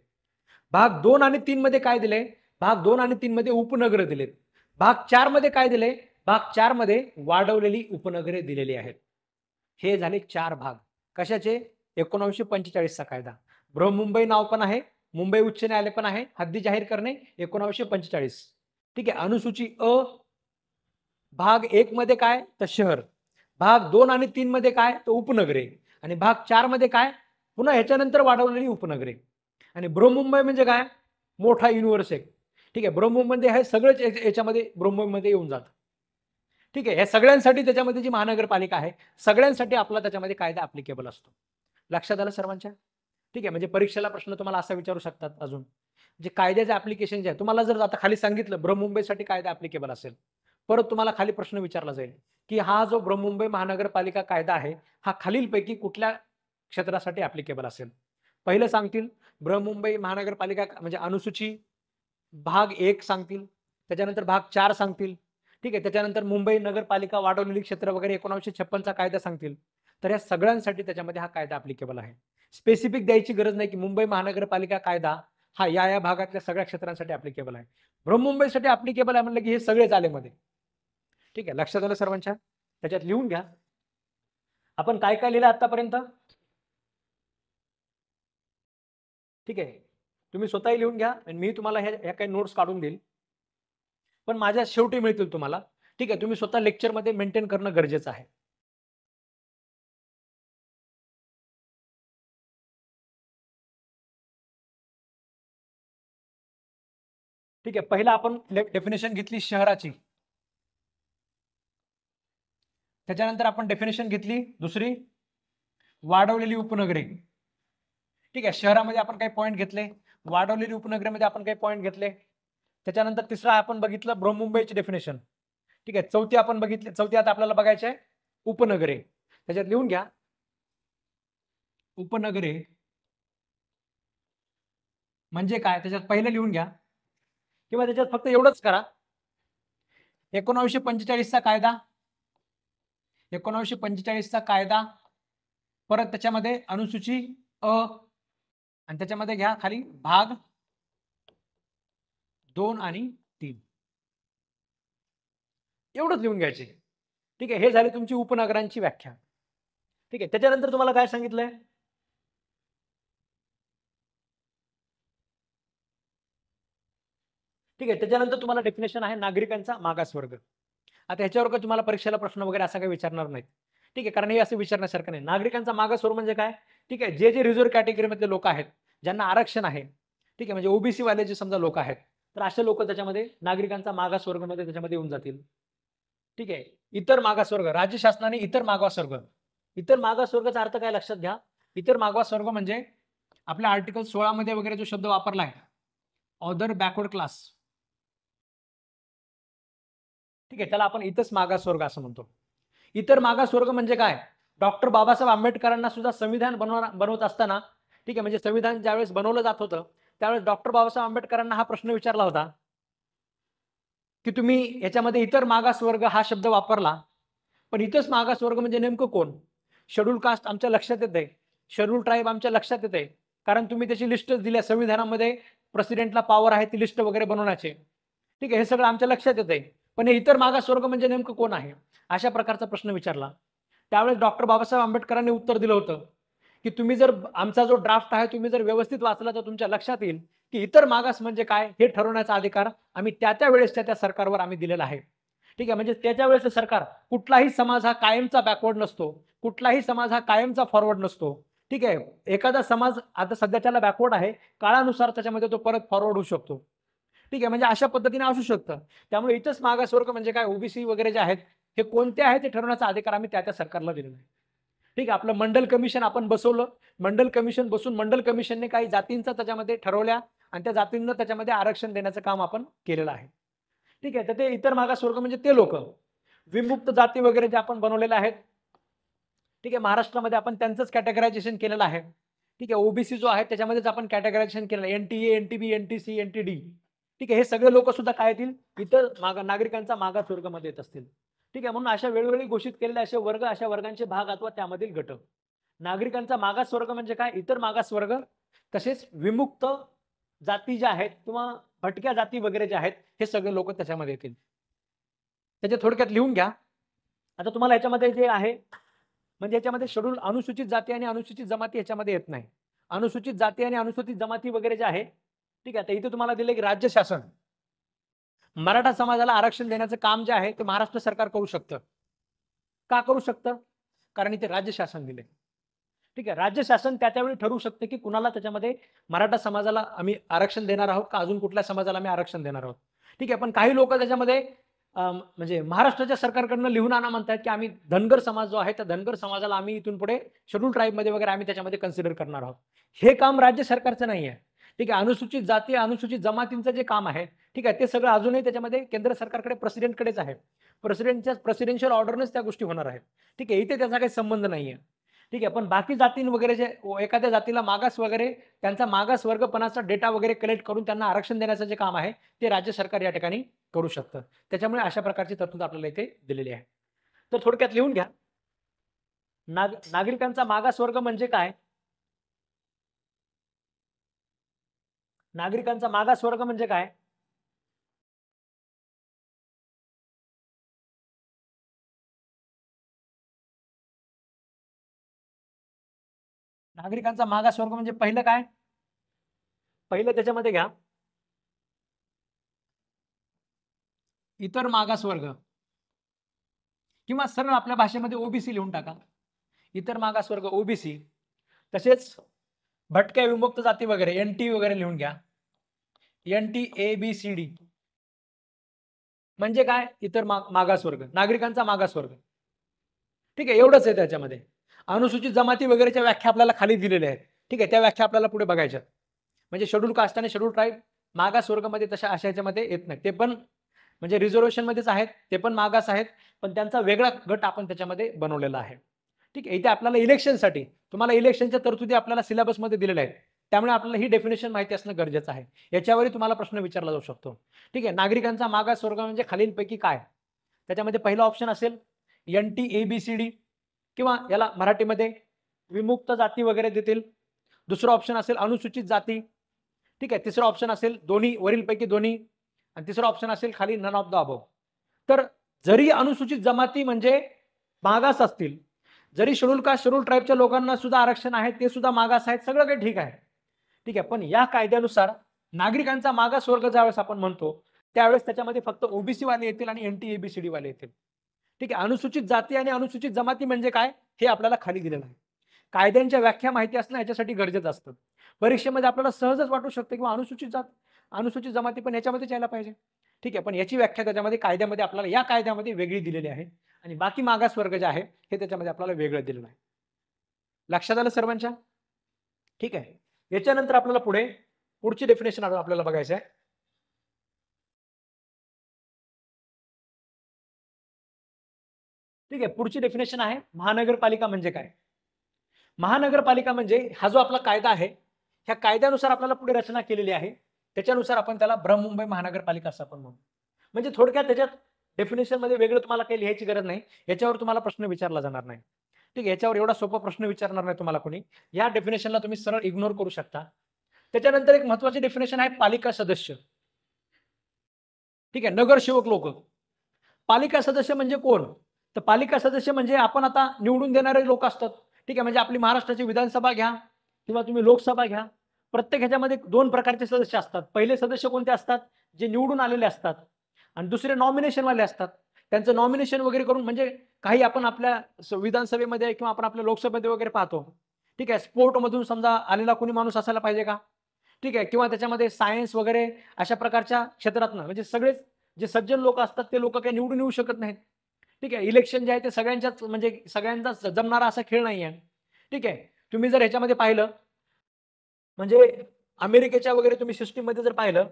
भाग 2 आणि 3 मध्ये काय दिले? भाग 2 आणि 3 मध्ये उपनगर दिलेत. भाग 4 मध्ये काय दिले? भाग 4 मध्ये वाढवलेली उपनगरे दिलेली आहेत. हे झाले 4 भाग. कशाचे? 1945 चा कायदा. बृहन्मुंबई नाव पण आहे, मुंबई उच्च न्यायालय पण आहे, हद्दी जाहीर करणे 1945. ठीक आहे. अनुसूची अ भाग 1 मध्ये काय? तर शहर. भाग 2 आणि 3 मध्ये काय? तर उपनगरे. आणि भाग 4 मध्ये काय? पुन्हा ह्याच्यानंतर वाढवलेली उपनगरे. आणि बृहन्मुंबई म्हणजे काय? मोठा युनिव्हर्स आहे. ठीक आहे. बृहन्मुंबई हे सगळंच याच्यामध्ये बृहन्मुंबईमध्ये येऊन जातं. ठीक आहे. या सगळ्यांसाठी त्याच्यामध्ये जी महानगरपालिका आहे सगळ्यांसाठी आपला त्याच्यामध्ये कायदा ऍप्लिकेबल असतो. लक्षात आलं सर्वांच्या? ठीक आहे. म्हणजे परीक्षेला प्रश्न तुम्हाला असा विचारू शकतात अजून जे कायद्याचे ऍप्लिकेशन जे आहे तुम्हाला जर आता खाली सांगितलं बृहन्मुंबईसाठी कायदा ऍप्लिकेबल असेल, परत तुम्हाला खाली प्रश्न विचारला जाईल की हा जो बृहन्मुंबई महानगरपालिका कायदा आहे हा खालीलपैकी कुठल्या क्षेत्रासाठी ऍप्लिकेबल असेल? पहिलं सांगतील बृहन्मुंबई महानगरपालिका म्हणजे अनुसूची भाग 1 सांगतील, त्याच्यानंतर भाग 4 सांगतील. ठीक आहे. त्याच्यानंतर मुंबई नगरपालिका वाढवलेली क्षेत्र वगैरे 1956 चा कायदा सांगतील. तर या सगळ्यांसाठी त्याच्यामध्ये हा कायदा ऍप्लिकेबल आहे. स्पेसिफिक द्यायची गरज नाही की मुंबई महानगरपालिका कायदा हा या भागातल्या सगळ्या क्षेत्रांसाठी ऍप्लिकेबल आहे. बृहन्मुंबईसाठी ऍप्लिकेबल आहे म्हणलं की हे सगळेच आले मध्ये. ठीक आहे. लक्षात आलं सर्वांच्या? त्याच्यात लिहून घ्या. आपण काय काय लिहिलं आतापर्यंत? ठीक आहे. तुम्ही स्वतःही लिहून घ्या आणि मी तुम्हाला ह्या काही नोट्स काढून देईल. पण माझ्या शेवटी मिळतील तुम्हाला. ठीक आहे. तुम्ही स्वतः लेक्चरमध्ये मेंटेन करणं गरजेचं आहे. ठीक आहे. पहिला आपण डेफिनेशन घेतली शहराची. त्याच्यानंतर आपण डेफिनेशन घेतली दुसरी वाढवलेली उपनगरे. ठीक आहे. शहरामध्ये आपण काही पॉईंट घेतले, वाढवलेली उपनगरेमध्ये आपण काही पॉईंट घेतले. त्याच्यानंतर तिसरा आपण बघितलं बृहन्मुंबईची डेफिनेशन. ठीक आहे. चौथी आपण बघितली, चौथी आता आपल्याला बघायची आहे उपनगरे. त्याच्यात लिहून घ्या उपनगरे म्हणजे काय? त्याच्यात पहिलं लिहून घ्या किंवा त्याच्यात फक्त एवढंच करा 1945 चा कायदा, 1945 चा कायदा, परत त्याच्यामध्ये अनुसूची अ आणि त्याच्यामध्ये घ्या खाली भाग 2 आणि 3 एवढंच लिहून घ्यायचे. ठीक आहे. हे झाले तुमची उपनगरांची व्याख्या. ठीक आहे. त्याच्यानंतर तुम्हाला काय सांगितलंय? ठीक आहे. त्याच्यानंतर तुम्हाला डेफिनेशन आहे नागरिकांचा मागासवर्ग. आता ह्याच्यावर का तुम्हाला परीक्षेला प्रश्न वगैरे असा काही विचारणार नाहीत. ठीक आहे. कारण हे असं विचारण्यासारखं नाही. नागरिकांचा मागासवर्ग म्हणजे काय? ठीक आहे. जे रिझर्व्ह कॅटेगरीमधले लोक आहेत, ज्यांना आरक्षण आहे, ठीक आहे, म्हणजे ओबीसी वाले जे समजा लोक आहेत, तर असे लोक त्याच्यामध्ये नागरिकांचा मागासवर्गमध्ये त्याच्यामध्ये येऊन जातील. ठीक आहे. इतर मागासवर्ग, राज्य शासनाने इतर मागासवर्ग, इतर मागासवर्गाचा अर्थ काय लक्षात घ्या. इतर मागासवर्ग म्हणजे आपल्या आर्टिकल 16 मध्ये वगैरे जो शब्द वापरला आहे अदर बॅकवर्ड क्लास. ठीक आहे. त्याला आपण इतरच मागासवर्ग असं म्हणतो. इतर मागासवर्ग म्हणजे काय? डॉक्टर बाबासाहेब आंबेडकरांना सुद्धा संविधान बनवत असताना, ठीक आहे, म्हणजे संविधान ज्यावेळेस बनवलं जात होतं त्यावेळेस डॉक्टर बाबासाहेब आंबेडकरांना हा प्रश्न विचारला होता की तुम्ही याच्यामध्ये इतर मागासवर्ग हा शब्द वापरला, पण इतरच मागासवर्ग म्हणजे नेमकं कोण? शेड्यूल कास्ट आमच्या लक्षात येते, शेड्यूल ट्राईब आमच्या लक्षात येते, कारण तुम्ही त्याची लिस्टच दिल्या संविधानामध्ये. प्रेसिडेंटला पॉवर आहे ती लिस्ट वगैरे बनवण्याचे. ठीक आहे. हे सगळं आमच्या लक्षात येते, पण हे इतर मागासवर्ग म्हणजे नेमकं कोण आहे? अशा प्रकारचा प्रश्न विचारला. त्यावेळेस डॉक्टर बाबासाहेब आंबेडकरांनी उत्तर दिलं होतं की तुम्ही जर आमचा जो ड्राफ्ट आहे तुम्ही जर व्यवस्थित वाचला तर तुमच्या लक्षात येईल की इतर मागास म्हणजे काय हे ठरवण्याचा अधिकार आम्ही त्या वेळेस त्या सरकारवर आम्ही दिलेला आहे. ठीक आहे. म्हणजे त्याच्या वेळेस सरकार कुठलाही समाज हा कायमचा बॅकवर्ड नसतो, कुठलाही समाज हा कायमचा फॉरवर्ड नसतो. ठीक आहे, एखादा समाज आता सध्याच्याला बॅकवर्ड आहे, काळानुसार त्याच्यामध्ये तो परत फॉरवर्ड होऊ शकतो. ठीक आहे, म्हणजे अशा पद्धतीने असू शकतं. त्यामुळे इथंच मागासवर्ग म्हणजे काय, ओबीसी वगैरे जे आहेत हे कोणते आहेत ते ठरवण्याचा अधिकार आम्ही त्या सरकारला दिलेला आहे. ठीक आहे, आपलं मंडल कमिशन आपण बसवलं. मंडल कमिशन बसून मंडल कमिशनने काही जातींचा त्याच्यामध्ये ठरवल्या आणि त्या जातींना त्याच्यामध्ये आरक्षण देण्याचं काम आपण केलेलं आहे. ठीक आहे, तर ते इतर मागासवर्ग म्हणजे ते लोक विमुक्त जाती वगैरे जे आपण बनवलेले आहेत. ठीक आहे, महाराष्ट्रामध्ये आपण त्यांचंच कॅटेगरायझेशन केलेलं आहे. ठीक आहे, ओबीसी जो आहे त्याच्यामध्येच आपण कॅटेगरायझेशन केलेलं आहे, एनटीए, एनटीबी, एनटीसी, एनटीडी. ठीक आहे, हे सगळे लोक सुद्धा काय येतील, इतर नागरिकांचा मागासवर्गामध्ये येत असतील. ठीक आहे, म्हणून अशा वेळोवेळी घोषित केलेले असे वर्ग, अशा वर्गांचे भाग अथवा त्यामधील घटक. नागरिकांचा मागासवर्ग म्हणजे काय, इतर मागासवर्ग तसेच विमुक्त जाती ज्या आहेत किंवा भटक्या जाती वगैरे ज्या आहेत हे सगळे लोक त्याच्यामध्ये येतील. त्याच्या थोडक्यात लिहून घ्या. आता तुम्हाला याच्यामध्ये जे आहे म्हणजे याच्यामध्ये शेड्यूल अनुसूचित जाती आणि अनुसूचित जमाती याच्यामध्ये येत नाही. अनुसूचित जाती आणि अनुसूचित जमाती वगैरे जे आहे, ठीक आहे, तर इथे तुम्हाला दिले की राज्य शासन मराठा समाजाला आरक्षण देण्याचं काम जे आहे ते महाराष्ट्र सरकार करू शकतं. का करू शकतं? कारण इथे राज्य शासन दिले. ठीक आहे, राज्य शासन त्यावेळी ठरवू शकते की कुणाला त्याच्यामध्ये मराठा समाजाला आम्ही आरक्षण देणार आहोत का अजून कुठल्या समाजाला आम्ही आरक्षण देणार आहोत. ठीक आहे, पण काही लोक त्याच्यामध्ये म्हणजे महाराष्ट्राच्या सरकारकडनं लिहून आणा म्हणतात की आम्ही धनगर समाज जो आहे त्या धनगर समाजाला आम्ही इथून पुढे शेड्यूल ट्राईबमध्ये वगैरे आम्ही त्याच्यामध्ये कन्सिडर करणार आहोत. हे काम राज्य सरकारचं नाही आहे. ठीक आहे, अनुसूचित जाती अनुसूचित जमातींचं जे काम आहे, ठीक आहे, ते सगळं अजूनही त्याच्यामध्ये केंद्र सरकारकडे प्रेसिडेंटकडेच आहे. प्रेसिडेन्शियल ऑर्डरनेच त्या गोष्टी होणार आहेत. ठीक आहे, इथे त्याचा काही संबंध नाही आहे. ठीक आहे, पण बाकी जाती वगैरे जे एखाद्या जातीला मागास वगैरे त्यांचा मागास वर्गपणाचा डेटा वगैरे कलेक्ट करून त्यांना आरक्षण देण्याचं जे काम आहे ते राज्य सरकार या ठिकाणी करू शकतं. त्याच्यामुळे अशा प्रकारची तरतूद आपल्याला इथे दिलेली आहे. तर थोडक्यात लिहून घ्या. नागरिकांचा मागास वर्ग म्हणजे काय? नागरिकांचा मागास वर्ग म्हणजे काय? नागरिकांचा मागास वर्ग म्हणजे पहिलं काय? पहिलं त्याच्यामध्ये घ्या इतर मागास वर्ग किंवा सरळ आपल्या भाषेमध्ये ओबीसी लिहून टाका. इतर मागास वर्ग ओबीसी, तसेच भटक्या विमुक्त जाती वगैरे एनटी वगैरे लिहून घ्या. NT A B C D म्हणजे काय? इतर मागास वर्ग, नागरिकांचा मागास वर्ग. ठीक आहे, एवढंच आहे त्याच्यामध्ये. अनुसूचित जमाती वगैरेच्या व्याख्या आपल्याला खाली दिलेल्या आहेत. ठीक आहे, त्या व्याख्या आपल्याला पुढे बघायच्या. म्हणजे शेड्यूल कास्ट आणि शेड्यूल ट्राईब मागास वर्गामध्ये तशा अशा ह्याच्यामध्ये येत नाही. ते पण म्हणजे रिझर्वेशन मध्येच आहेत, ते पण मागास आहेत, पण त्यांचा वेगळा गट आपण त्याच्यामध्ये बनवलेला आहे. ठीक आहे, इथे आपल्याला इलेक्शनसाठी तुम्हाला इलेक्शनच्या तरतुदी आपल्याला सिलेबसमध्ये दिलेल्या आहेत. त्यामुळे आपल्याला ही डेफिनेशन माहिती असणं गरजेचं आहे. याच्यावरही तुम्हाला प्रश्न विचारला जाऊ शकतो. ठीक आहे, नागरिकांचा मागास वर्ग म्हणजे खालीलपैकी काय? त्याच्यामध्ये पहिला ऑप्शन असेल एनटी एबीसीडी किंवा याला मराठीमध्ये विमुक्त जाती वगैरे देतील. दुसरा ऑप्शन असेल अनुसूचित जाती. ठीक आहे, तिसरा ऑप्शन असेल दोन्ही, वरीलपैकी दोन्ही, आणि तिसरा ऑप्शन असेल खाली नन ऑफ द अबव. तर जरी अनुसूचित जमाती म्हणजे मागास असतील, जरी शेड्यूल कास्ट शेड्यूल ट्राईबच्या लोकांना सुद्धा आरक्षण आहे, ते सुद्धा मागास आहेत, सगळं काही ठीक आहे. ठीक आहे, पण या कायद्यानुसार नागरिकांचा मागास वर्ग ज्यावेळेस आपण म्हणतो त्यावेळेस त्याच्यामध्ये फक्त ओबीसी वाले येतील आणि एनटी एबीसीडी वाले येतील. ठीक आहे, अनुसूचित जाती आणि अनुसूचित जमाती म्हणजे काय हे आपल्याला खाली दिलेलं आहे. कायद्यांच्या व्याख्या माहिती असणं याच्यासाठी गरजेचं असतं. परीक्षेमध्ये आपल्याला सहजच वाटू शकते किंवा अनुसूचित जमाती पण याच्यामध्येच यायला पाहिजे. ठीक आहे, पण याची व्याख्या त्याच्यामध्ये कायद्यामध्ये आपल्याला या कायद्यामध्ये वेगळी दिलेली आहे आणि बाकी मागास वर्ग जे आहे हे त्याच्यामध्ये आपल्याला वेगळं दिलेलं आहे. लक्षात आलं सर्वांच्या? ठीक आहे, याच्यानंतर आपल्याला पुढची डेफिनेशन आपल्याला बघायचं आहे. ठीक आहे, पुढची डेफिनेशन आहे महानगरपालिका म्हणजे काय? महानगरपालिका म्हणजे हा जो आपला कायदा आहे ह्या कायद्यानुसार आपल्याला पुढे रचना केलेली आहे, त्याच्यानुसार आपण त्याला बृहन्मुंबई महानगरपालिका असं आपण म्हणू. म्हणजे थोडक्यात त्याच्यात डेफिनेशन मध्ये वेगळं तुम्हाला काही लिहायची गरज नाही, याच्यावर तुम्हाला प्रश्न विचारला जाणार नाही. ठीक आहे, याच्यावर एवढा सोपा प्रश्न विचारणार नाही तुम्हाला कोणी. या डेफिनेशनला तुम्ही सरळ इग्नोर करू शकता. त्याच्यानंतर एक महत्वाची डेफिनेशन आहे पालिका सदस्य. ठीक आहे, नगरसेवक लोक. पालिका सदस्य म्हणजे कोण? तर पालिका सदस्य म्हणजे आपण आता निवडून देणारे लोक असतात. ठीक आहे, म्हणजे आपली महाराष्ट्राची विधानसभा घ्या किंवा तुम्ही लोकसभा घ्या, प्रत्येक ह्याच्यामध्ये दोन प्रकारचे सदस्य असतात. पहिले सदस्य कोणते असतात? जे निवडून आलेले असतात आणि दुसरे नॉमिनेशनवाले असतात. त्यांचं नॉमिनेशन वगैरे करून, म्हणजे काही आपण आपल्या विधानसभेमध्ये किंवा आपण आपल्या लोकसभेमध्ये वगैरे पाहतो, ठीक आहे, स्पोर्टमधून समजा आलेला कोणी माणूस असायला पाहिजे का, ठीक आहे, किंवा त्याच्यामध्ये सायन्स वगैरे अशा प्रकारच्या क्षेत्रातनं, म्हणजे सगळेच जे सज्जन लोक असतात ते लोक काही निवडून येऊ शकत नाहीत. ठीक आहे, इलेक्शन जे आहे ते सगळ्यांच्याच, म्हणजे सगळ्यांचाच जमणारा असा खेळ नाही आहे. ठीक आहे, तुम्ही जर ह्याच्यामध्ये पाहिलं, म्हणजे अमेरिकेच्या वगैरे तुम्ही सिस्टीममध्ये जर पाहिलं,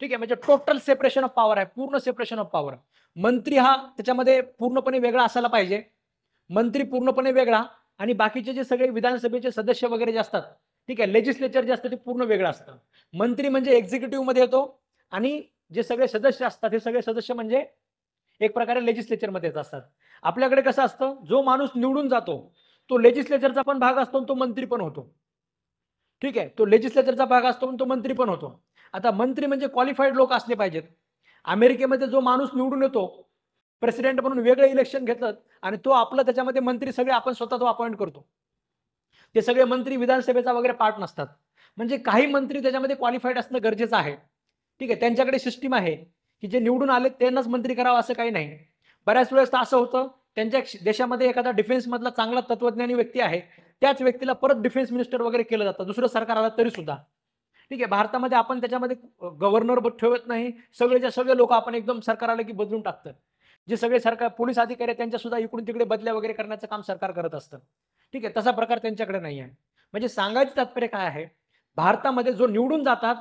ठीक आहे, म्हणजे टोटल सेपरेशन ऑफ पॉवर आहे, पूर्ण सेपरेशन ऑफ पॉवर. मंत्री हा त्याच्यामध्ये पूर्णपणे वेगळा असायला पाहिजे, मंत्री पूर्णपणे वेगळा, आणि बाकीचे जे सगळे विधानसभेचे सदस्य वगैरे जे असतात, ठीक आहे, लेजिस्लेचर जे असतं ते पूर्ण वेगळं असतं. मंत्री म्हणजे एक्झिक्युटिव्ह मध्ये येतो, आणि जे सगळे सदस्य असतात हे सगळे सदस्य म्हणजे एक प्रकारे लेजिस्लेचर मध्ये येत असतात. आपल्याकडे कसं असतं, जो माणूस निवडून जातो तो लेजिस्लेचरचा पण भाग असतो आणि तो मंत्री पण होतो. ठीक आहे, तो लेजिस्लेचरचा भाग असतो आणि तो मंत्री पण होतो. आता मंत्री म्हणजे क्वालिफाईड लोक असले पाहिजेत. अमेरिकेमध्ये जो माणूस निवडून येतो, प्रेसिडेंट म्हणून वेगळं इलेक्शन घेतात, आणि तो आपलं त्याच्यामध्ये मंत्री सगळे आपण स्वतः तो अपॉइंट करतो. ते सगळे मंत्री विधानसभेचा वगैरे पार्ट नसतात. म्हणजे काही मंत्री त्याच्यामध्ये क्वालिफाईड असणं गरजेचं आहे. ठीक आहे, त्यांच्याकडे सिस्टीम आहे की जे निवडून आले त्यांनाच मंत्री करावं असं काही नाही. बऱ्याच वेळेस तर असं होतं, त्यांच्या देशामध्ये एखादा डिफेन्स मधला चांगला तत्वज्ञानी व्यक्ती आहे, त्याच व्यक्तीला परत डिफेन्स मिनिस्टर वगैरे केलं जातं, दुसरं सरकार आलं तरी सुद्धा. ठीक आहे, भारतामध्ये आपण त्याच्यामध्ये गव्हर्नर ठेवत नाही, सगळेच्या सगळे लोक आपण एकदम सरकार आलं की बदलून टाकतात. जे सगळे सरकार पोलीस अधिकारी आहेत त्यांच्या सुद्धा इकडून तिकडे बदल्या वगैरे करण्याचं काम सरकार करत असतं. ठीक आहे, तसा प्रकार त्यांच्याकडे नाही आहे. म्हणजे सांगायचं तात्पर्य काय आहे, भारतामध्ये जो निवडून जातात,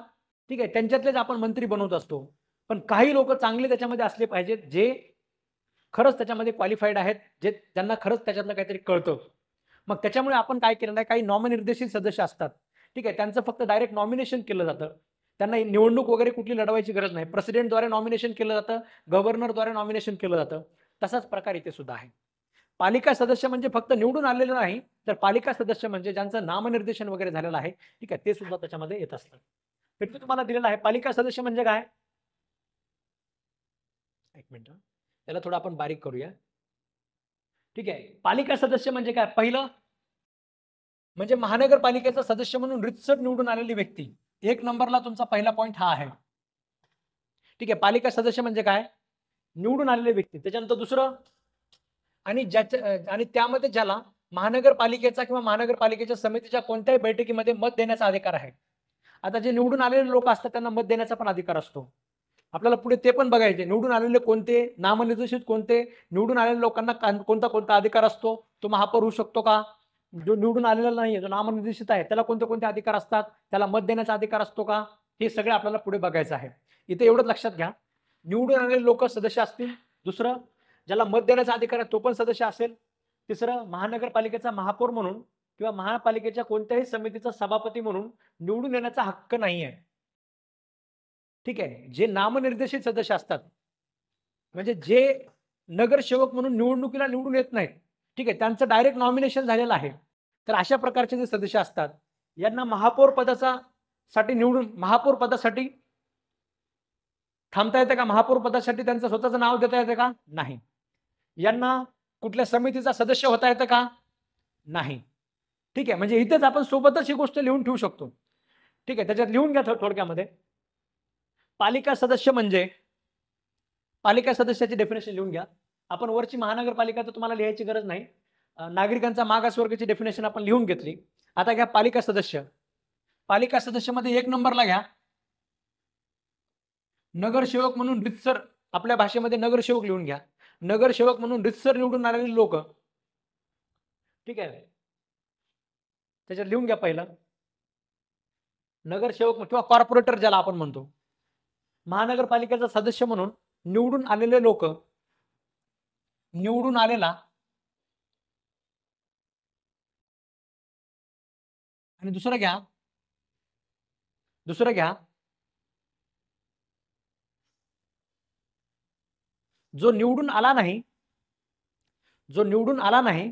ठीक आहे, त्यांच्यातलेच आपण मंत्री बनवत असतो. पण काही लोक चांगले त्याच्यामध्ये असले पाहिजेत, जे खरंच त्याच्यामध्ये क्वालिफाईड आहेत, जे त्यांना खरंच त्याच्यातलं काहीतरी कळतं. मग त्याच्यामुळे आपण काय केलं आहे, काही नामनिर्देशित सदस्य असतात, ठीक आहे, त्यांचं फक्त डायरेक्ट नॉमिनेशन केलं जातं. त्यांना निवडणूक वगैरे कुठली लढवायची गरज नाही. प्रेसिडेंटद्वारे नॉमिनेशन केलं जातं, गव्हर्नरद्वारे नॉमिनेशन केलं जातं. तसाच प्रकार इथे सुद्धा आहे. पालिका सदस्य म्हणजे फक्त निवडून आलेलं नाही, तर पालिका सदस्य म्हणजे ज्यांचं नामनिर्देशन वगैरे झालेलं आहे, ठीक आहे, ते सुद्धा त्याच्यामध्ये येत असतात. तर मी तुम्हाला दिलेलं आहे पालिका सदस्य म्हणजे काय. एक मिनिट, त्याला थोडं आपण बारीक करूया. ठीक आहे, पालिका सदस्य म्हणजे काय, पहिलं म्हणजे महानगरपालिकेचा सदस्य म्हणून रितसर निवडून आलेली व्यक्ती. एक नंबरला तुमचा पहिला पॉईंट हा आहे. ठीक आहे, पालिका सदस्य म्हणजे काय, निवडून आलेले व्यक्ती. त्याच्यानंतर दुसरं, आणि आणि त्यामध्ये ज्याला महानगरपालिकेचा किंवा महानगरपालिकेच्या समितीच्या कोणत्याही बैठकीमध्ये मत देण्याचा अधिकार आहे. आता जे निवडून आलेले लोक असतात त्यांना मत देण्याचा पण अधिकार असतो. आपल्याला पुढे ते पण बघायचे, निवडून आलेले कोणते, नामनिर्देशित कोणते, निवडून आलेल्या लोकांना कोणता कोणता अधिकार असतो, तो महापौर होऊ शकतो का, जो निवडून आलेला नाहीये, जो नामनिर्देशित आहे, त्याला कोणते कोणते अधिकार असतात, त्याला मत देण्याचा अधिकार असतो का, हे सगळं आपल्याला पुढे बघायचं आहे. इथे एवढंच लक्षात घ्या, निवडून आलेले लोक सदस्य असतील. दुसरं, ज्याला मत देण्याचा अधिकार आहे तो पण सदस्य असेल. तिसरं, महानगरपालिकेचा महापौर म्हणून किंवा महापालिकेच्या कोणत्याही समितीचा सभापती म्हणून निवडून येण्याचा हक्क नाही आहे. ठीक आहे, जे नामनिर्देशित सदस्य असतात, म्हणजे जे नगरसेवक म्हणून निवडणुकीला निवडून येत नाहीत, ठीक आहे, त्यांचं डायरेक्ट नॉमिनेशन झालेलं आहे, तर अशा प्रकारचे जे सदस्य असतात यांना महापौर पदाचा साठी निवडून, महापौर पदासाठी थांबता येते का, महापौर पदासाठी त्यांचं स्वतःचं नाव देता येते का, नाही. यांना कुठल्या समितीचा सदस्य होता येतं का, नाही. ठीक आहे, म्हणजे इथेच आपण सोबतच ही गोष्ट लिहून ठेवू शकतो. ठीक आहे, त्याच्यात लिहून घ्या थोडक्यामध्ये. पालिका सदस्य म्हणजे, पालिका सदस्याची डेफिनेशन लिहून घ्या. आपण वरची महानगरपालिका तर तुम्हाला लिहायची गरज नाही. नागरिकांचा मागासवर्गाची डेफिनेशन आपण लिहून घेतली. आता घ्या पालिका सदस्य. पालिका सदस्यामध्ये एक नंबरला घ्या नगरसेवक म्हणून रितसर, आपल्या भाषेमध्ये नगरसेवक लिहून घ्या. नगरसेवक म्हणून रितसर निवडून आलेली लोक. ठीक आहे, त्याच्यात लिहून घ्या पहिलं नगरसेवक किंवा कॉर्पोरेटर ज्याला आपण म्हणतो. महानगरपालिकेचा सदस्य म्हणून निवडून आलेले लोक, निवडून आलेला आणि दुसरं घ्या, जो निवडून आला नाही, जो निवडून आला नाही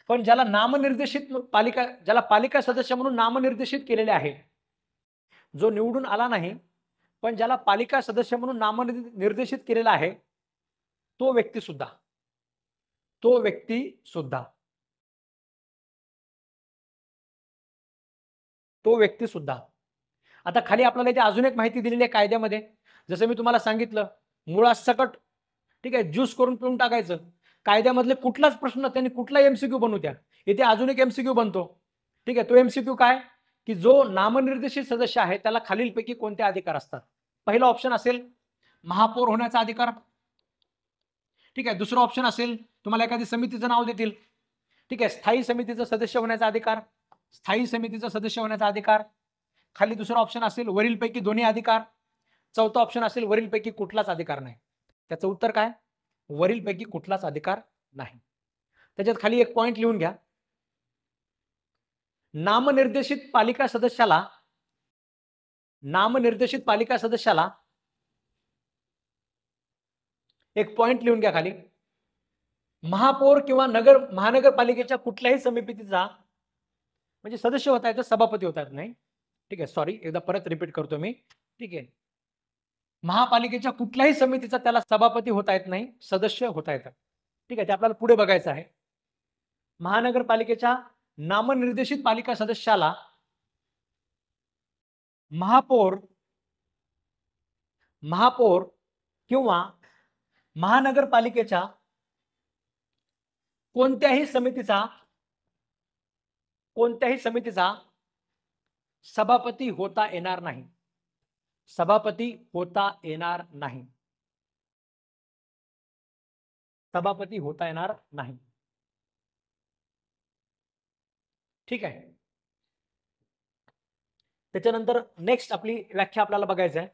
पण ज्याला नामनिर्देशित पालिका, ज्याला पालिका सदस्य म्हणून नामनिर्देशित केलेले आहे. जो निवडून आला नाही पण ज्याला पालिका सदस्य म्हणून नामनिर्देशित केलेला आहे, तो व्यक्ती सुद्धा, तो व्यक्ती सुद्धा, तो व्यक्ती सुद्धा. आता खाली आपल्याला इथे अजून एक माहिती दिलेली आहे कायद्यामध्ये. जसं मी तुम्हाला सांगितलं, मुळासकट ठीक आहे ज्यूस करून पिऊन टाकायचं. कायद्यामधले कुठलाच प्रश्न त्यांनी कुठला एमसीक्यू बनवू द्या, इथे अजून एक एमसीक्यू बनतो. ठीक आहे, तो एमसीक्यू काय, की जो नामनिर्देशित सदस्य आहे त्याला खालीलपैकी कोणते अधिकार असतात. पहिला ऑप्शन असेल महापौर होण्याचा अधिकार. ठीक आहे, दुसरा ऑप्शन असेल तुम्हाला एखादी समितीचं नाव देतील. ठीक आहे, स्थायी समितीचा सदस्य होण्याचा अधिकार, स्थायी समितीचा सदस्य होण्याचा अधिकार. खाली दुसरा ऑप्शन असेल वरीलपैकी दोन्ही अधिकार. चौथा ऑप्शन असेल वरीलपैकी कुठलाच अधिकार नाही. त्याचं उत्तर काय, वरीलपैकी कुठलाच अधिकार नाही. त्याच्यात खाली एक पॉइंट लिहून घ्या. नामनिर्देशित पालिका सदस्याला एक पॉइंट लिहून घ्या खाली. महापौर किंवा महानगरपालिकेच्या कुठल्याही समितीचा म्हणजे सदस्य होता येतं, सभापती होता येत नाही. ठीक आहे, सॉरी, एकदा परत रिपीट करतो मी. ठीक आहे, महापालिकेच्या कुठल्याही समितीचा त्याला सभापती होता येत नाही, सदस्य होता येतात. ठीक आहे, ते आपल्याला पुढे बघायचं आहे. महानगरपालिकेच्या नामनिर्देशित पालिका सदस्याला महापौर किंवा महानगरपालिकेच्या कोणत्याही समितीचा सभापती होता येणार नाही. सभापती होता येणार नाही. सभापती होता येणार नाही. ठीक आहे, त्याच्यानंतर नेक्स्ट आपली व्याख्या आपल्याला बघायचं आहे.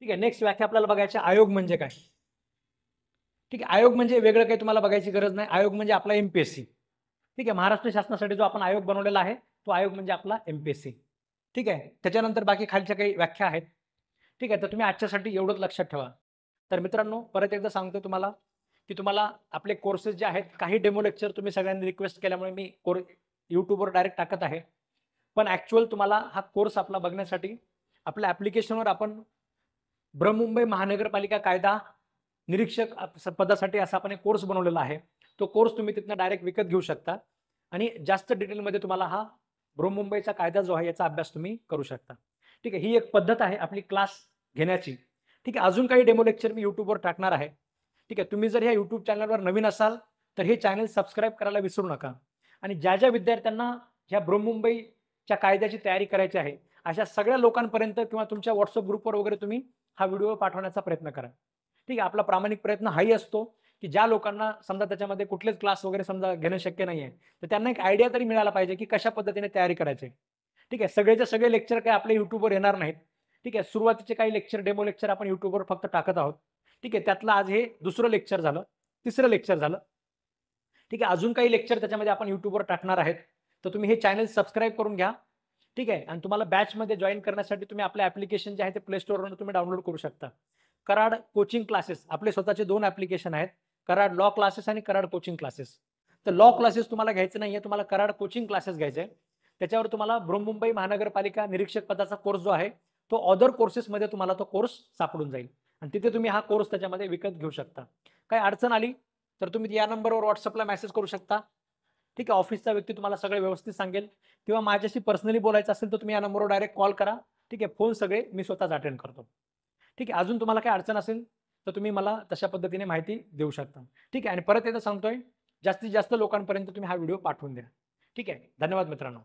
ठीक आहे, नेक्स्ट व्याख्या आपल्याला बघायची आयोग म्हणजे काय. ठीक आहे, आयोग म्हणजे वेगळं काही तुम्हाला बघायची गरज नाही. आयोग म्हणजे आपला एमपीएससी. ठीक आहे, महाराष्ट्र शासनासाठी जो आपण आयोग बनवलेला आहे तो आयोग म्हणजे आपला एमपीएससी. ठीक आहे, त्याच्यानंतर बाकी खालच्या काही व्याख्या आहेत. ठीक आहे, तर तुम्ही आजच्यासाठी एवढंच लक्षात ठेवा. तर मित्रांनो, परत एकदा सांगतो तुम्हाला की तुम्हाला आपले कोर्सेस जे आहेत, काही डेमो लेक्चर तुम्ही सगळ्यांनी रिक्वेस्ट केल्यामुळे मी यूट्यूबवर डायरेक्ट टाकत आहे. पण ऍक्च्युअल तुम्हाला हा कोर्स आपला बघण्यासाठी आपल्या ऍप्लिकेशनवर आपण बृहन्मुंबई महानगरपालिका कायदा निरीक्षक पदासाठी असा आपण एक कोर्स बनवलेला आहे. तो कोर्स तुम्ही तिथनं डायरेक्ट विकत घेऊ शकता आणि जास्त डिटेलमध्ये तुम्हाला हा बृहन्मुंबईचा कायदा जो आहे याचा अभ्यास तुम्ही करू शकता. ठीक आहे, ही एक पद्धत आहे आपली क्लास घेण्याची. ठीक आहे, अजून काही डेमो लेक्चर मी यूट्यूबवर टाकणार आहे. ठीक आहे, तुम्ही जर ह्या यूट्यूब चॅनलवर नवीन असाल तर हे चॅनल सबस्क्राईब करायला विसरू नका. आणि ज्या विद्यार्थ्यांना ह्या बृहन्मुंबईच्या कायद्याची तयारी करायची आहे अशा सगळ्या लोकांपर्यंत किंवा तुमच्या व्हॉट्सअप ग्रुपवर वगैरे तुम्ही हा व्हिडिओ पाठवण्याचा प्रयत्न करा. ठीक आहे, आपला प्रामाणिक प्रयत्न हाही असतो की ज्या लोकांना समजा त्याच्यामध्ये कुठलेच क्लास वगैरे समजा घेणं शक्य नाही आहे, तर त्यांना एक आयडिया तरी मिळाला पाहिजे की कशा पद्धतीने तयारी करायची. ठीक आहे, सगळेचे सगळे लेक्चर काही आपल्या युट्यूबवर येणार नाहीत. ठीक आहे, सुरुवातीचे काही लेक्चर डेमो लेक्चर आपण युट्यूबवर फक्त टाकत आहोत. ठीक आहे, त्यातलं आज हे दुसरं लेक्चर झालं, तिसरं लेक्चर झालं. ठीक आहे, अजून काही लेक्चर त्याच्यामध्ये आपण युट्यूबवर टाकणार आहेत. तर तुम्ही हे चॅनल सबस्क्राईब करून घ्या. ठीक आहे, आणि तुम्हाला बॅचमध्ये जॉईन करण्यासाठी तुम्ही आपलं ऍप्लिकेशन जे आहे ते प्ले स्टोअरवरून तुम्ही डाउनलोड करू शकता. कराड कोचिंग क्लासेस आपले स्वतःचे 2 ऍप्लिकेशन आहेत, कराड लॉ क्लासेस आणि कराड कोचिंग क्लासेस. तर लॉ क्लासेस तुम्हाला घ्यायचं नाहीये, तुम्हाला कराड कोचिंग क्लासेस घ्यायचे. त्याच्यावर तुम्हाला बृहन्मुंबई महानगरपालिका निरीक्षक पदाचा कोर्स जो आहे तो अदर कोर्सेसमध्ये तुम्हाला तो कोर्स सापडून जाईल आणि तिथे तुम्ही हा कोर्स त्याच्यामध्ये विकत घेऊ शकता. काही अडचण आली तर तुम्ही या नंबरवर व्हॉट्सअपला मेसेज करू शकता. ठीक आहे, ऑफिसचा व्यक्ती तुम्हाला सगळे व्यवस्थित सांगेल किंवा माझ्याशी पर्सनली बोलायचं असेल तर तुम्ही या नंबरवर डायरेक्ट कॉल करा. ठीक आहे, फोन सगळे मी स्वतःच अटेंड करतो. ठीक आहे, अजून तुम्हाला काही अडचण असेल तर तुम्ही मला तशा पद्धतीने माहिती देऊ शकता. ठीक आहे, आणि परत एकदा सांगतोय जास्तीत जास्त लोकांपर्यंत तुम्ही हा व्हिडिओ पाठवून द्या. ठीक आहे, धन्यवाद मित्रांनो.